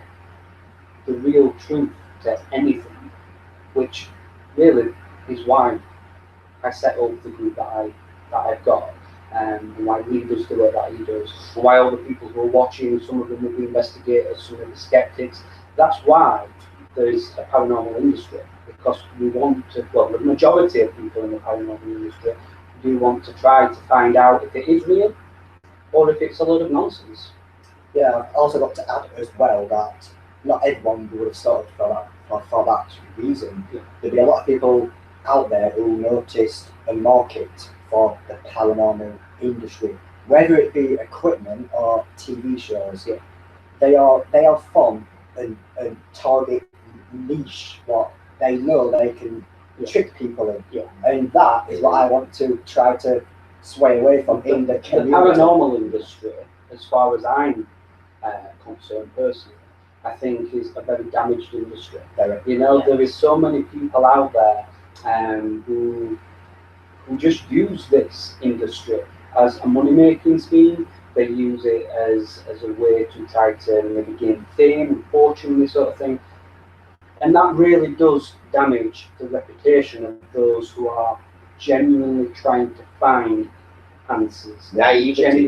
Speaker 8: the real truth to anything, which really is why I set up the group that I've got, and why Lee does the work that he does, and why all the people who are watching, some of them will be investigators, some of the skeptics. That's why there is a paranormal industry, because we want to, well, the majority of people in the paranormal industry do want to try to find out if it is real or if it's a load of nonsense.
Speaker 1: Yeah, I've also got to add as well that not everyone would have started for that reason. There'd be a lot of people out there who noticed a market for the paranormal industry, whether it be equipment or TV shows. They are from a target niche what they know they can trick people in, and that is what I want to try to sway away from in the community.
Speaker 8: The paranormal industry, as far as I'm concerned personally, I think is a very damaged industry. You know, there is so many people out there who just use this industry as a money-making scheme. They use it as a way to try to maybe gain fame and fortune, this sort of thing. And that really does damage the reputation of those who are genuinely trying to find answers.
Speaker 9: Naivety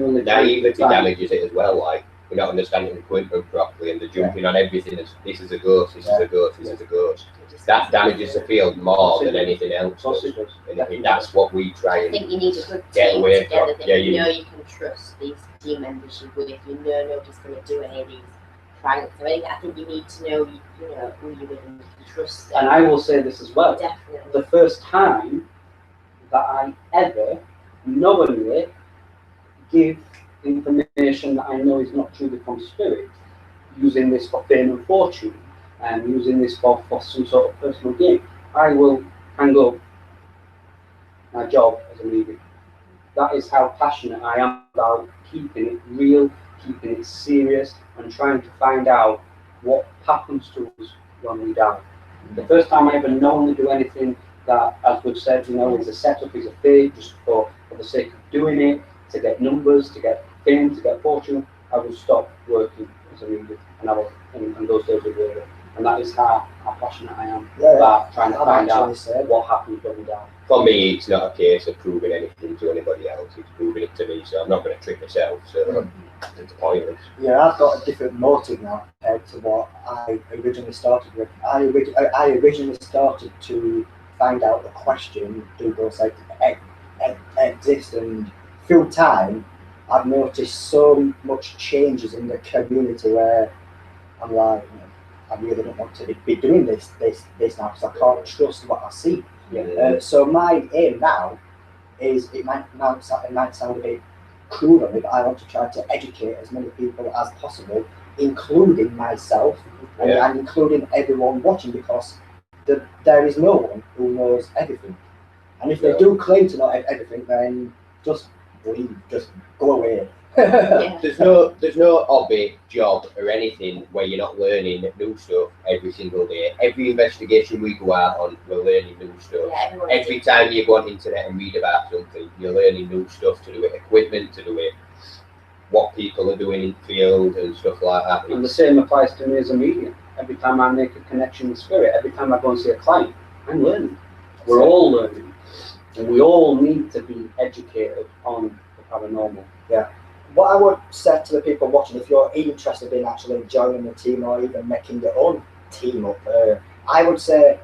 Speaker 9: damages it as well, like we're not understanding the equipment properly and they're jumping on everything as this is a ghost, this is a ghost, this is a ghost. That damages the field more than anything else. And I think that's what we try and
Speaker 10: I think you need a good
Speaker 9: get
Speaker 10: team
Speaker 9: away
Speaker 10: together
Speaker 9: from.
Speaker 10: that you know you can trust these team members you're with. You know nobody's going to do any of these pranks. I think you need to know, you know, who you're with and you can trust them.
Speaker 8: And I will say this as well.
Speaker 10: Definitely.
Speaker 8: The first time that I ever knowingly give information that I know is not truly from spirit, using this for fame and fortune, and using this for some sort of personal gain, I will hang up my job as a medium. That is how passionate I am about keeping it real, keeping it serious, and trying to find out what happens to us when we die. The first time I ever knowingly do anything that, as we've said, you know, is a setup, is a fake, just for the sake of doing it, to get numbers, to get fame, to get fortune, I will stop working as a medium, and those days will be over. And that is how passionate I am about trying to find out what happens when we die.
Speaker 9: For me, it's not a case of proving anything to anybody else, it's proving it to me, so I'm not going to trick myself, so it's pointless.
Speaker 1: Yeah, I've got a different motive now compared to what I originally started with. I originally started to find out the question, do ghosts exist? And through time, I've noticed so much changes in the community where I'm like, I really don't want to be doing this now because I can't trust what I see. So my aim now is, it might sound a bit crude on me, but I want to try to educate as many people as possible, including myself and including everyone watching, because there is no one who knows everything. And if they do claim to know everything, then just leave, just go away.
Speaker 9: There's no hobby, job or anything where you're not learning new stuff every single day. Every investigation we go out on, we're learning new stuff. Every time you go on the internet and read about something, you're learning new stuff to do with equipment, to do with what people are doing in the field and stuff like that.
Speaker 8: And the same applies to me as a medium. every time I make a connection with spirit, every time I go and see a client, I'm learning. We're all learning. And we all need to be educated on the paranormal.
Speaker 1: Yeah. What I would say to the people watching, if you're interested in actually joining the team or even making your own team up, I would say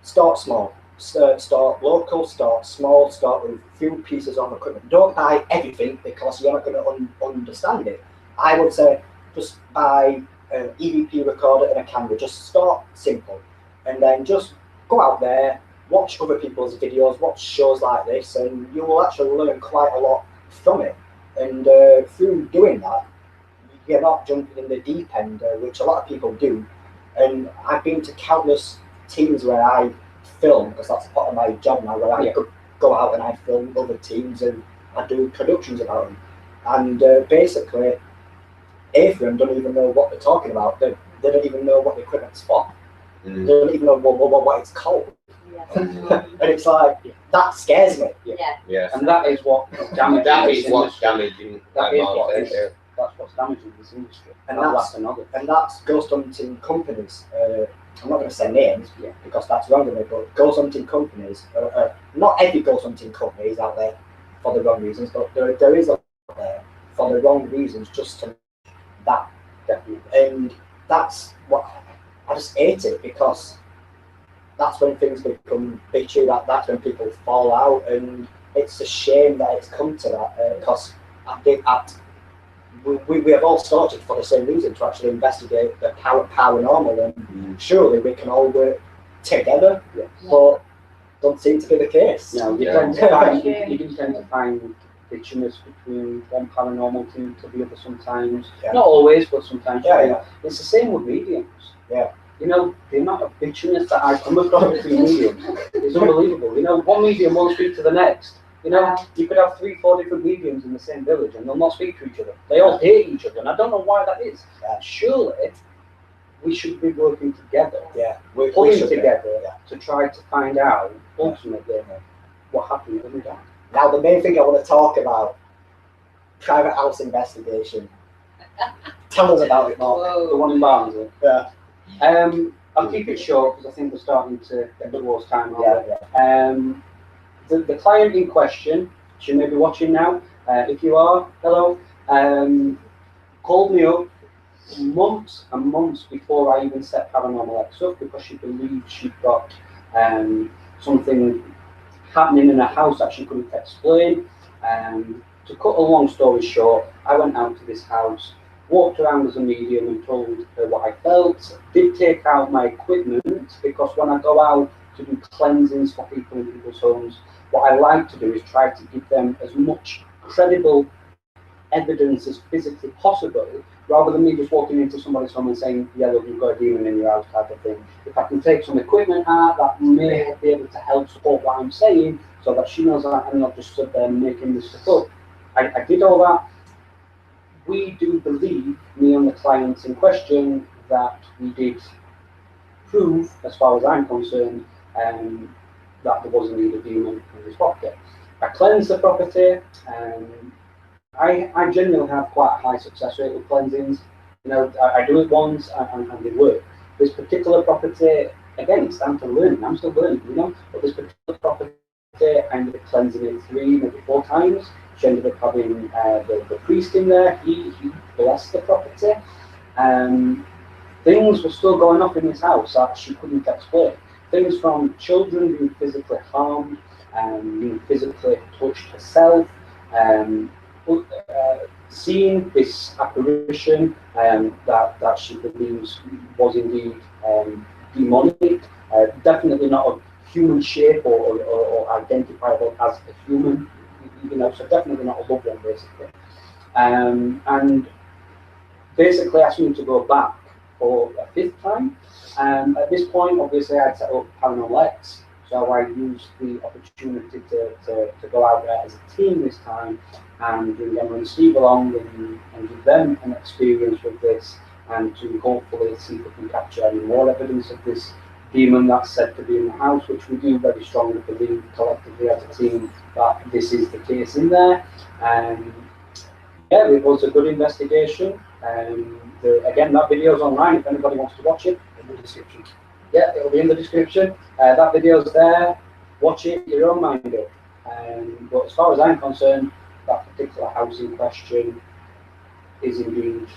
Speaker 1: start small. Start local, start small, start with a few pieces of equipment. Don't buy everything because you're not going to understand it. I would say just buy an EVP recorder and a camera. Just start simple. And then just go out there, watch other people's videos, watch shows like this, and you will actually learn quite a lot from it. And through doing that, you're not jumping in the deep end, which a lot of people do. And I've been to countless teams where I film, because that's part of my job now, where I go out and I film other teams and I do productions about them. And basically, half of them don't even know what they're talking about. They don't even know what the equipment's for. They don't even know what it's called. And it's like, that scares me.
Speaker 8: And that is what damaging.
Speaker 9: That is what's damaging.
Speaker 8: That's what's damaging this industry.
Speaker 1: And that's ghost hunting companies. I'm not going to say names because that's wrong of me, but ghost hunting companies, not every ghost hunting company is out there for the wrong reasons, but there is out there for the wrong reasons, just to that. Definitely. And that's what I just hate it, because that's when things become bitchy, that's when people fall out, and it's a shame that it's come to that, because we have all started for the same reason, to actually investigate the paranormal, and surely we can all work together, but don't seem to be the case.
Speaker 8: No, you tend to find bitchiness between one paranormal team to the other sometimes. Not always, but sometimes. It's the same with mediums. You know, the amount of bitchiness that I come across between mediums is unbelievable. You know, one medium won't speak to the next. You know, you could have 3-4 different mediums in the same village and they'll not speak to each other. They all hate each other, and I don't know why that is. Surely we should be working together, pulling together to try to find out ultimately what happened when we died.
Speaker 1: Now, the main thing I want to talk about, private house investigation. Tell us about it, Mark.
Speaker 8: The one in Barnsley. I'll keep it short because I think we're starting to get towards time. The client in question, she may be watching now. If you are, hello. Called me up months and months before I even set Paranormal X up, because she believed she'd got something happening in her house that she couldn't explain. To cut a long story short, I went out to this house, walked around as a medium and told her what I felt. Did take out my equipment, because when I go out to do cleansings for people in people's homes, what I like to do is try to give them as much credible evidence as physically possible, rather than me just walking into somebody's home and saying, yeah, look, you've got a demon in your house, type of thing. If I can take some equipment out, that may be able to help support what I'm saying, so that she knows that I'm not just stood there making this stuff up. I did all that. We do believe, me and the clients in question, that we did prove, as far as I'm concerned, that there was indeed a demon in this property. I cleansed the property. I genuinely have quite a high success rate with cleansings. You know, I do it once and they work. This particular property, again, it's time to learn. I'm still learning, you know. But this particular property, I ended up cleansing it 3, maybe 4 times. She ended up having the priest in there. He blessed the property. Things were still going off in this house that she couldn't explain. Things from children being physically harmed, being physically touched herself, seeing this apparition that she believes was indeed demonic, definitely not of human shape or identifiable as a human, you know, so definitely not a loved one, basically. And basically asked me to go back for a 5th time. At this point, obviously, I'd set up Paranormal X, so I used the opportunity to go out there as a team this time and bring Emma and Steve along and give them an experience with this, and to hopefully see if we can capture any more evidence of this demon that's said to be in the house, which we do very strongly believe collectively as a team that this is the case in there. Yeah, it was a good investigation. Again, that video is online if anybody wants to watch it. the description. Yeah, it'll be in the description. That video's there. Watch it, your own mind up. But as far as I'm concerned, that particular house in question is indeed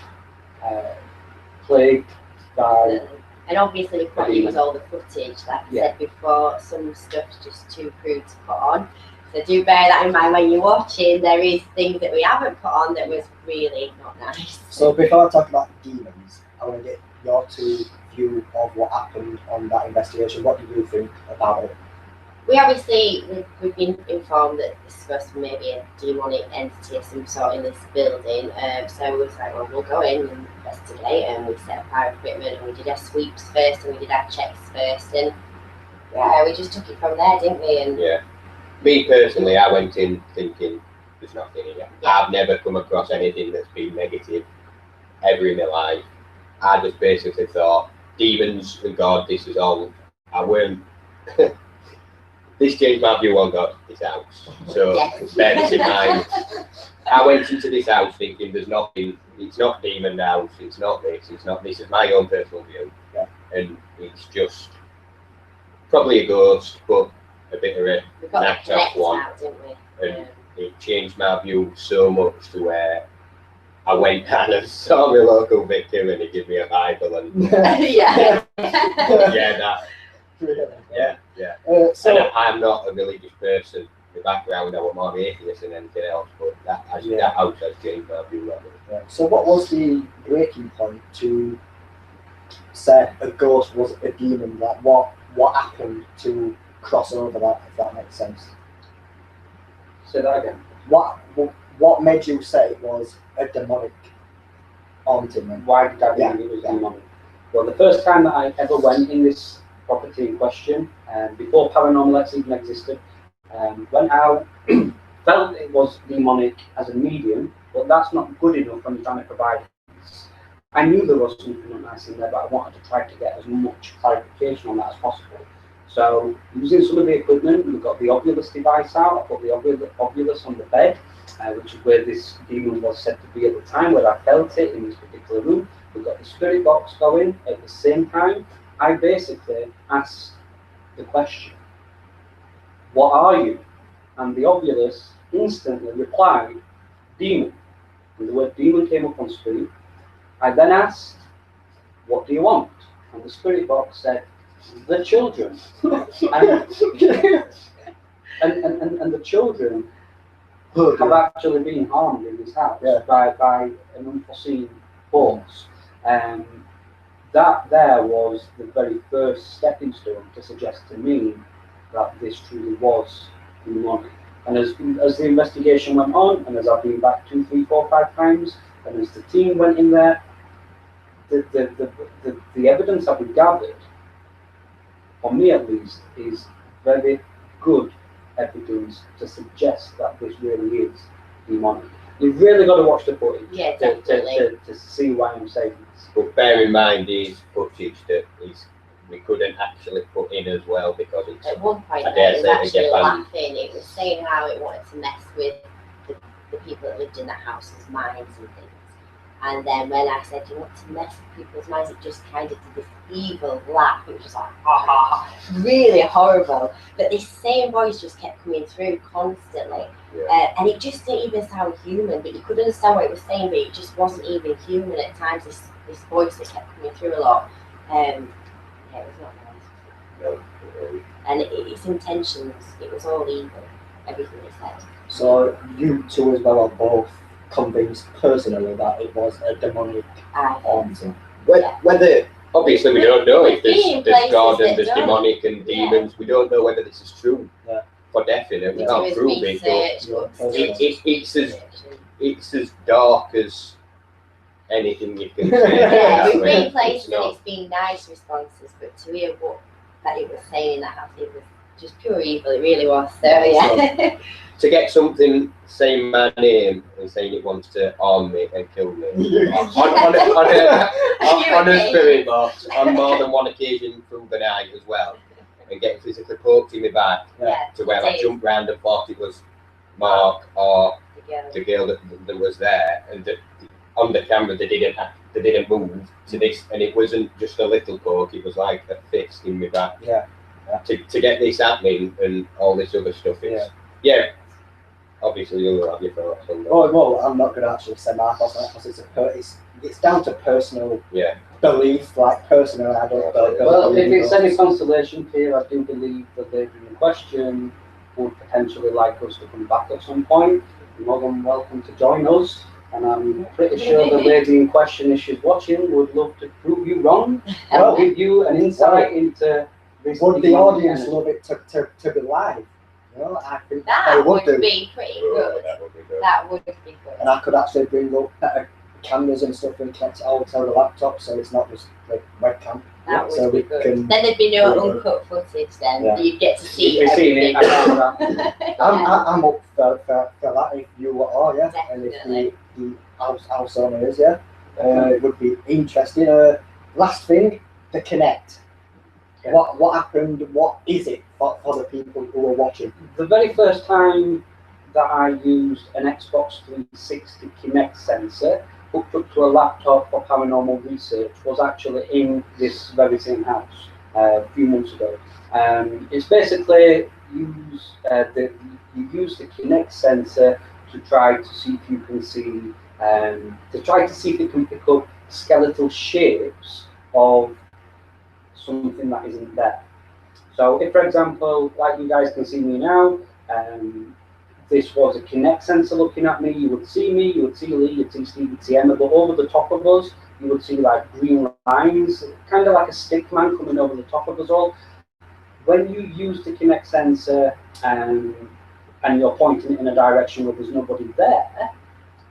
Speaker 8: plagued by.
Speaker 10: And obviously we can't use all the footage, like I said before, some stuff's just too crude to put on. So do bear that in mind when you're watching. There is things that we haven't put on that was really not nice.
Speaker 1: So before I talk about demons, I want to get your view of what happened on that investigation. What do you think about it?
Speaker 10: We obviously, we've been informed that this is supposed to be maybe a demonic entity of some sort in this building. So we was like, well, we'll go in and investigate, and we set up our equipment, and we did our sweeps first, and we did our checks first, and yeah, we just took it from there, didn't we? And
Speaker 9: yeah. Me personally, I went in thinking there's nothing here. Yeah. I've never come across anything that's been negative ever in my life. I just basically thought, demons and God, this is all. I weren't. This changed my view on God, this house. So bear this in mind. I went into this house thinking there's nothing, it's not demon house, it's not this, it's not this. It's my own personal view. Yeah. And it's just probably a ghost, but a bit of a knocked off one.
Speaker 10: Out, didn't we?
Speaker 9: And it changed my view so much to where I went and I saw my local vicar and he gave me a Bible and
Speaker 10: yeah,
Speaker 9: that. Yeah.
Speaker 1: So
Speaker 9: and I'm not a religious person. The background, I was more atheist than anything else, but that house has changed my view.
Speaker 1: So what was the breaking point to say a ghost was a demon? Like what happened to cross over that, if that makes sense?
Speaker 8: Say that again.
Speaker 1: What made you say it was a demonic haunting?
Speaker 8: Why did I believe it was demonic? Well, the first time that I ever went in this property in question, before Paranormal X even existed, went out, felt it was demonic as a medium, but that's not good enough when you're trying to provide peace. I knew there was something not nice in there, but I wanted to try to get as much clarification on that as possible. So, using some of the equipment, we got the Ovilus device out. I put the Ovilus on the bed, which is where this demon was said to be at the time, where I felt it in this particular room. We got the spirit box going at the same time. I basically asked the question, what are you? And the Ovilus instantly replied, demon. And the word demon came up on screen. I then asked, what do you want? And the spirit box said, the children. and the children have actually been harmed in this house by an unforeseen force. That there was the very first stepping stone to suggest to me that this truly was demonic. And as the investigation went on, and as I've been back 2, 3, 4, 5 times, and as the team went in there, the evidence that we gathered, for me at least, is very good evidence to suggest that this really is demonic. You've really got to watch the footage to see why I'm saying this.
Speaker 9: But bear in mind these footage that we couldn't actually put in as well because it's
Speaker 10: at one point it was actually laughing. It was saying how it wanted to mess with the people that lived in that house's minds and things. And then when I said you want to mess with people's minds, it just kind of did this evil laugh. It was just like, ha ha, really horrible. But this same voice just kept coming through constantly. And it just didn't even sound human, but you could understand what it was saying, but it just wasn't even human at times, this voice that kept coming through a lot. Yeah, it was not nice. And its intentions, it was all evil, everything it said.
Speaker 1: So you two as well are both convinced personally that it was a demonic haunting?
Speaker 9: Whether, obviously we don't know if there's God and there's demonic and demons, we don't know whether this is true. For definite, we can't prove it, but it's as dark as anything you can say.
Speaker 10: We've been places and it's been nice responses, but to hear what that it was saying in that house, it was just pure evil, it really was. So yeah.
Speaker 9: To get something saying my name and saying it wants to harm me and kill me on a spirit box on more than one occasion through the night as well, and get physically poked in my back to where I jumped round and thought it was Mark or the girl that was there, and on the camera they didn't they didn't move to this, and it wasn't just a little poke, it was like a fist in my back.
Speaker 1: Yeah.
Speaker 9: To get this happening and all this other stuff, it's, obviously you'll have your thoughts on that.
Speaker 1: Well, I'm not going to actually say my thoughts on that because it's down to personal belief, like personal. I don't
Speaker 8: Well, if it's any consolation here, I do believe the lady in question would potentially like us to come back at some point. You're more than welcome to join us. And I'm pretty sure the lady in question, if she's watching, would love to prove you wrong and give you an insight into this.
Speaker 1: Would the audience love it to be live? You know, I think
Speaker 10: that
Speaker 1: they would
Speaker 10: be pretty good.
Speaker 9: That would be good.
Speaker 10: That would be good.
Speaker 1: And I could actually bring up better cameras and stuff and connect it all to the laptop, so it's not just like webcam.
Speaker 10: That
Speaker 1: so
Speaker 10: would be good. Then there'd be no uncut footage. Then you'd get to see everything.
Speaker 1: I'm up for that if you are, and if the house owner is, it would be interesting. Last thing, the Kinect. What happened? What is it for the people who are watching?
Speaker 8: The very first time that I used an Xbox 360 Kinect sensor hooked up to a laptop for paranormal research was actually in this very same house a few months ago. It's basically you use the Kinect sensor to try to see if you can see, if it can pick up skeletal shapes of something that isn't there. So if, for example, like you guys can see me now, this was a Kinect sensor looking at me, you would see me, you would see Lee, you'd see Steve, you'd see Emma, but over the top of us, you would see like green lines, kind of like a stick man coming over the top of us all. When you use the Kinect sensor and you're pointing it in a direction where there's nobody there,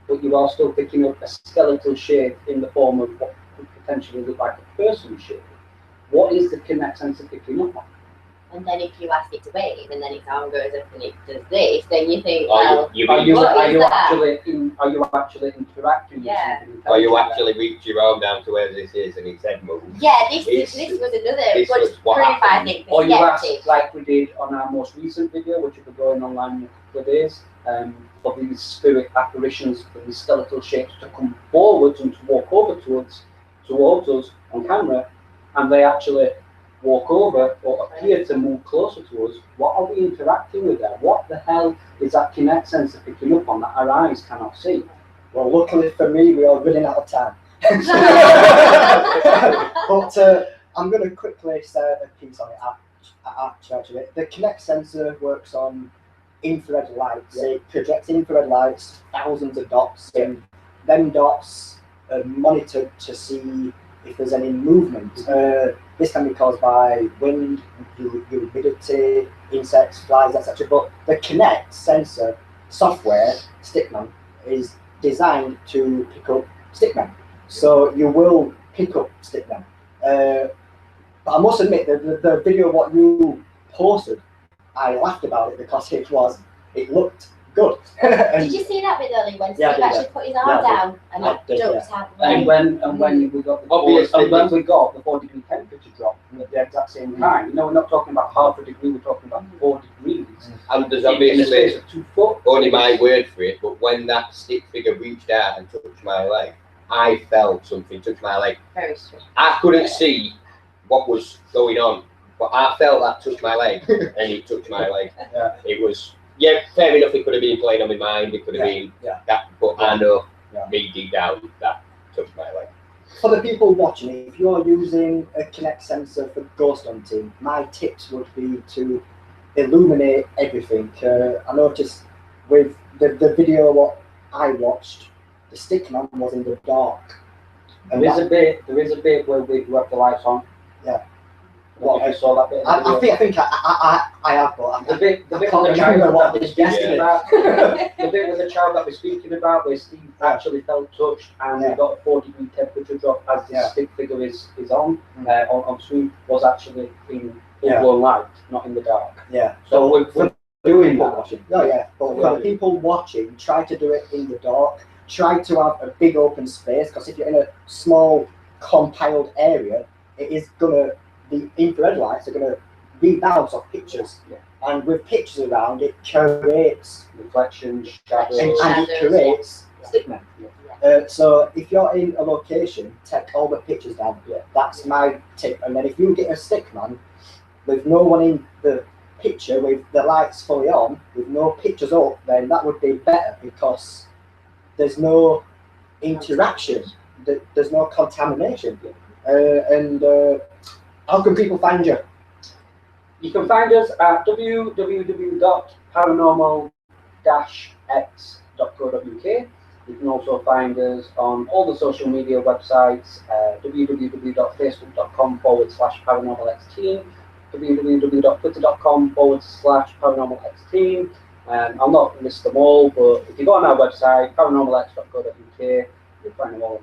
Speaker 8: but you are still picking up a skeletal shape in the form of what could potentially look like a person shape, what is the Kinect sensor picking up on?
Speaker 10: And then if you ask it to wave, and then its arm goes up and it does this, then you think,
Speaker 8: are you actually interacting with something?
Speaker 9: Or you actually reach your arm down to where this is and its head moves?
Speaker 10: Yeah, this was another good proof, I think.
Speaker 8: Or you ask, like we did on our most recent video, which will be going online in a couple of days, for these spirit apparitions, for these skeletal shapes to come forwards and to walk over towards us on camera, and they actually walk over or appear to move closer to us. What are we interacting with there? What the hell is that Kinect sensor picking up on that our eyes cannot see?
Speaker 1: Well, luckily for me, we are running out of time. But I'm going to quickly say a piece on it. Actually, the Kinect sensor works on infrared lights. It projects infrared lights, thousands of dots, and them dots are monitored to see if there's any movement. This can be caused by wind, humidity, insects, flies, etc. But the Kinect sensor software, Stickman, is designed to pick up Stickman. So you will pick up Stickman. But I must admit that the video what you posted, I laughed about it because it looked good.
Speaker 10: Did you see that bit earlier when Steve actually put his arm down and it ducked out?
Speaker 8: And when we got the 4-degree temperature drop at the exact same time, you know, we're not talking about half a degree, we're talking about 4 degrees.
Speaker 9: And there's obviously only my word for it, but when that stick figure reached out and touched my leg, I felt something touch my leg.
Speaker 10: Very strange.
Speaker 9: I couldn't see what was going on, but I felt that touch my leg, and it touched my leg. It was. Yeah, fair enough, it could have been playing on my mind, it could have been that, but I know me deep down that touched my leg.
Speaker 1: For the people watching, if you're using a Kinect sensor for ghost hunting, my tips would be to illuminate everything. I noticed with the video what I watched, the Stickman was in the dark. And
Speaker 8: there is a bit where we left the lights on.
Speaker 1: Yeah.
Speaker 8: What, I saw that bit.
Speaker 1: I think I have, but
Speaker 8: the bit with the child that we're speaking about. The bit with the child that we're speaking about, where Steve actually felt touched and we got a 4-degree temperature drop as the stick figure is on screen, was actually in full-blown light, not in the dark.
Speaker 1: Yeah.
Speaker 8: So we're doing that.
Speaker 1: But for the people watching, try to do it in the dark. Try to have a big open space, because if you're in a small compiled area, it is gonna. The infrared lights are going to rebound off pictures, and with pictures around, it creates
Speaker 8: reflections, shadows,
Speaker 1: and it creates Stickman.
Speaker 10: Yeah.
Speaker 1: So if you're in a location, take all the pictures down. Yeah, that's my tip. And then if you get a stickman with no one in the picture, with the lights fully on, with no pictures up, then that would be better because there's no interaction, there's no contamination. How can people find you?
Speaker 8: You can find us at www.paranormal-x.co.uk. You can also find us on all the social media websites, www.facebook.com/paranormalxteam, www.twitter.com/paranormalxteam. I'll not list them all, but if you go on our website, paranormalx.co.uk, you'll find them all.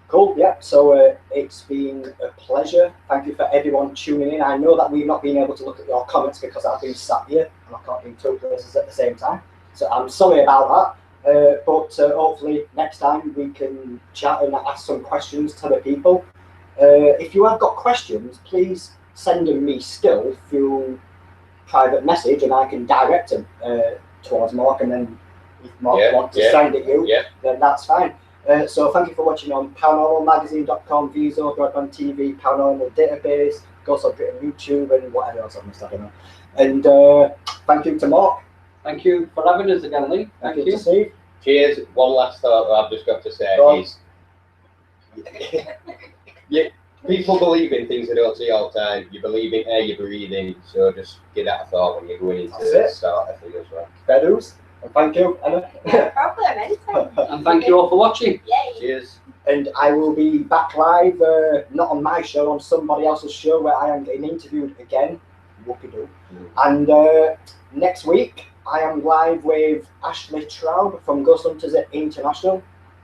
Speaker 1: Cool, yeah, so it's been a pleasure. Thank you for everyone tuning in. I know that we've not been able to look at your comments because I've been sat here and I can't be in two places at the same time. So I'm sorry about that, but hopefully next time we can chat and ask some questions to the people. If you have got questions, please send them me still through private message and I can direct them towards Mark, and then if Mark wants to send it you, then that's fine. So thank you for watching on paranormalmagazine.com, Viso, Broadband TV, Paranormal Database, Ghost on Britain YouTube, and whatever else I missed, I don't know. And thank you to Mark.
Speaker 8: Thank you for having us again, Lee.
Speaker 1: Thank you to Steve.
Speaker 9: Cheers. One last thought that I've just got to say is, people believe in things they don't see all the time. You believe in air you're breathing, so just give that a thought when you're going into the start of thing as well.
Speaker 1: Fair dues. And thank you, Emma.
Speaker 10: No problem, anytime.
Speaker 8: And thank you all for watching.
Speaker 10: Yay.
Speaker 9: Cheers.
Speaker 1: And I will be back live, not on my show, on somebody else's show where I am getting interviewed again. Whoopie-doo. And next week, I am live with Ashley Traub from Ghost Hunters International.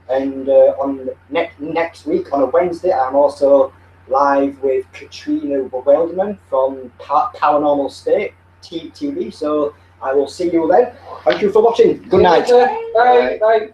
Speaker 1: And on next week, on a Wednesday, I'm also live with Katrina Wildman from Paranormal State TV. So I will see you then. Thank you for watching. Good night.
Speaker 8: Bye. Bye.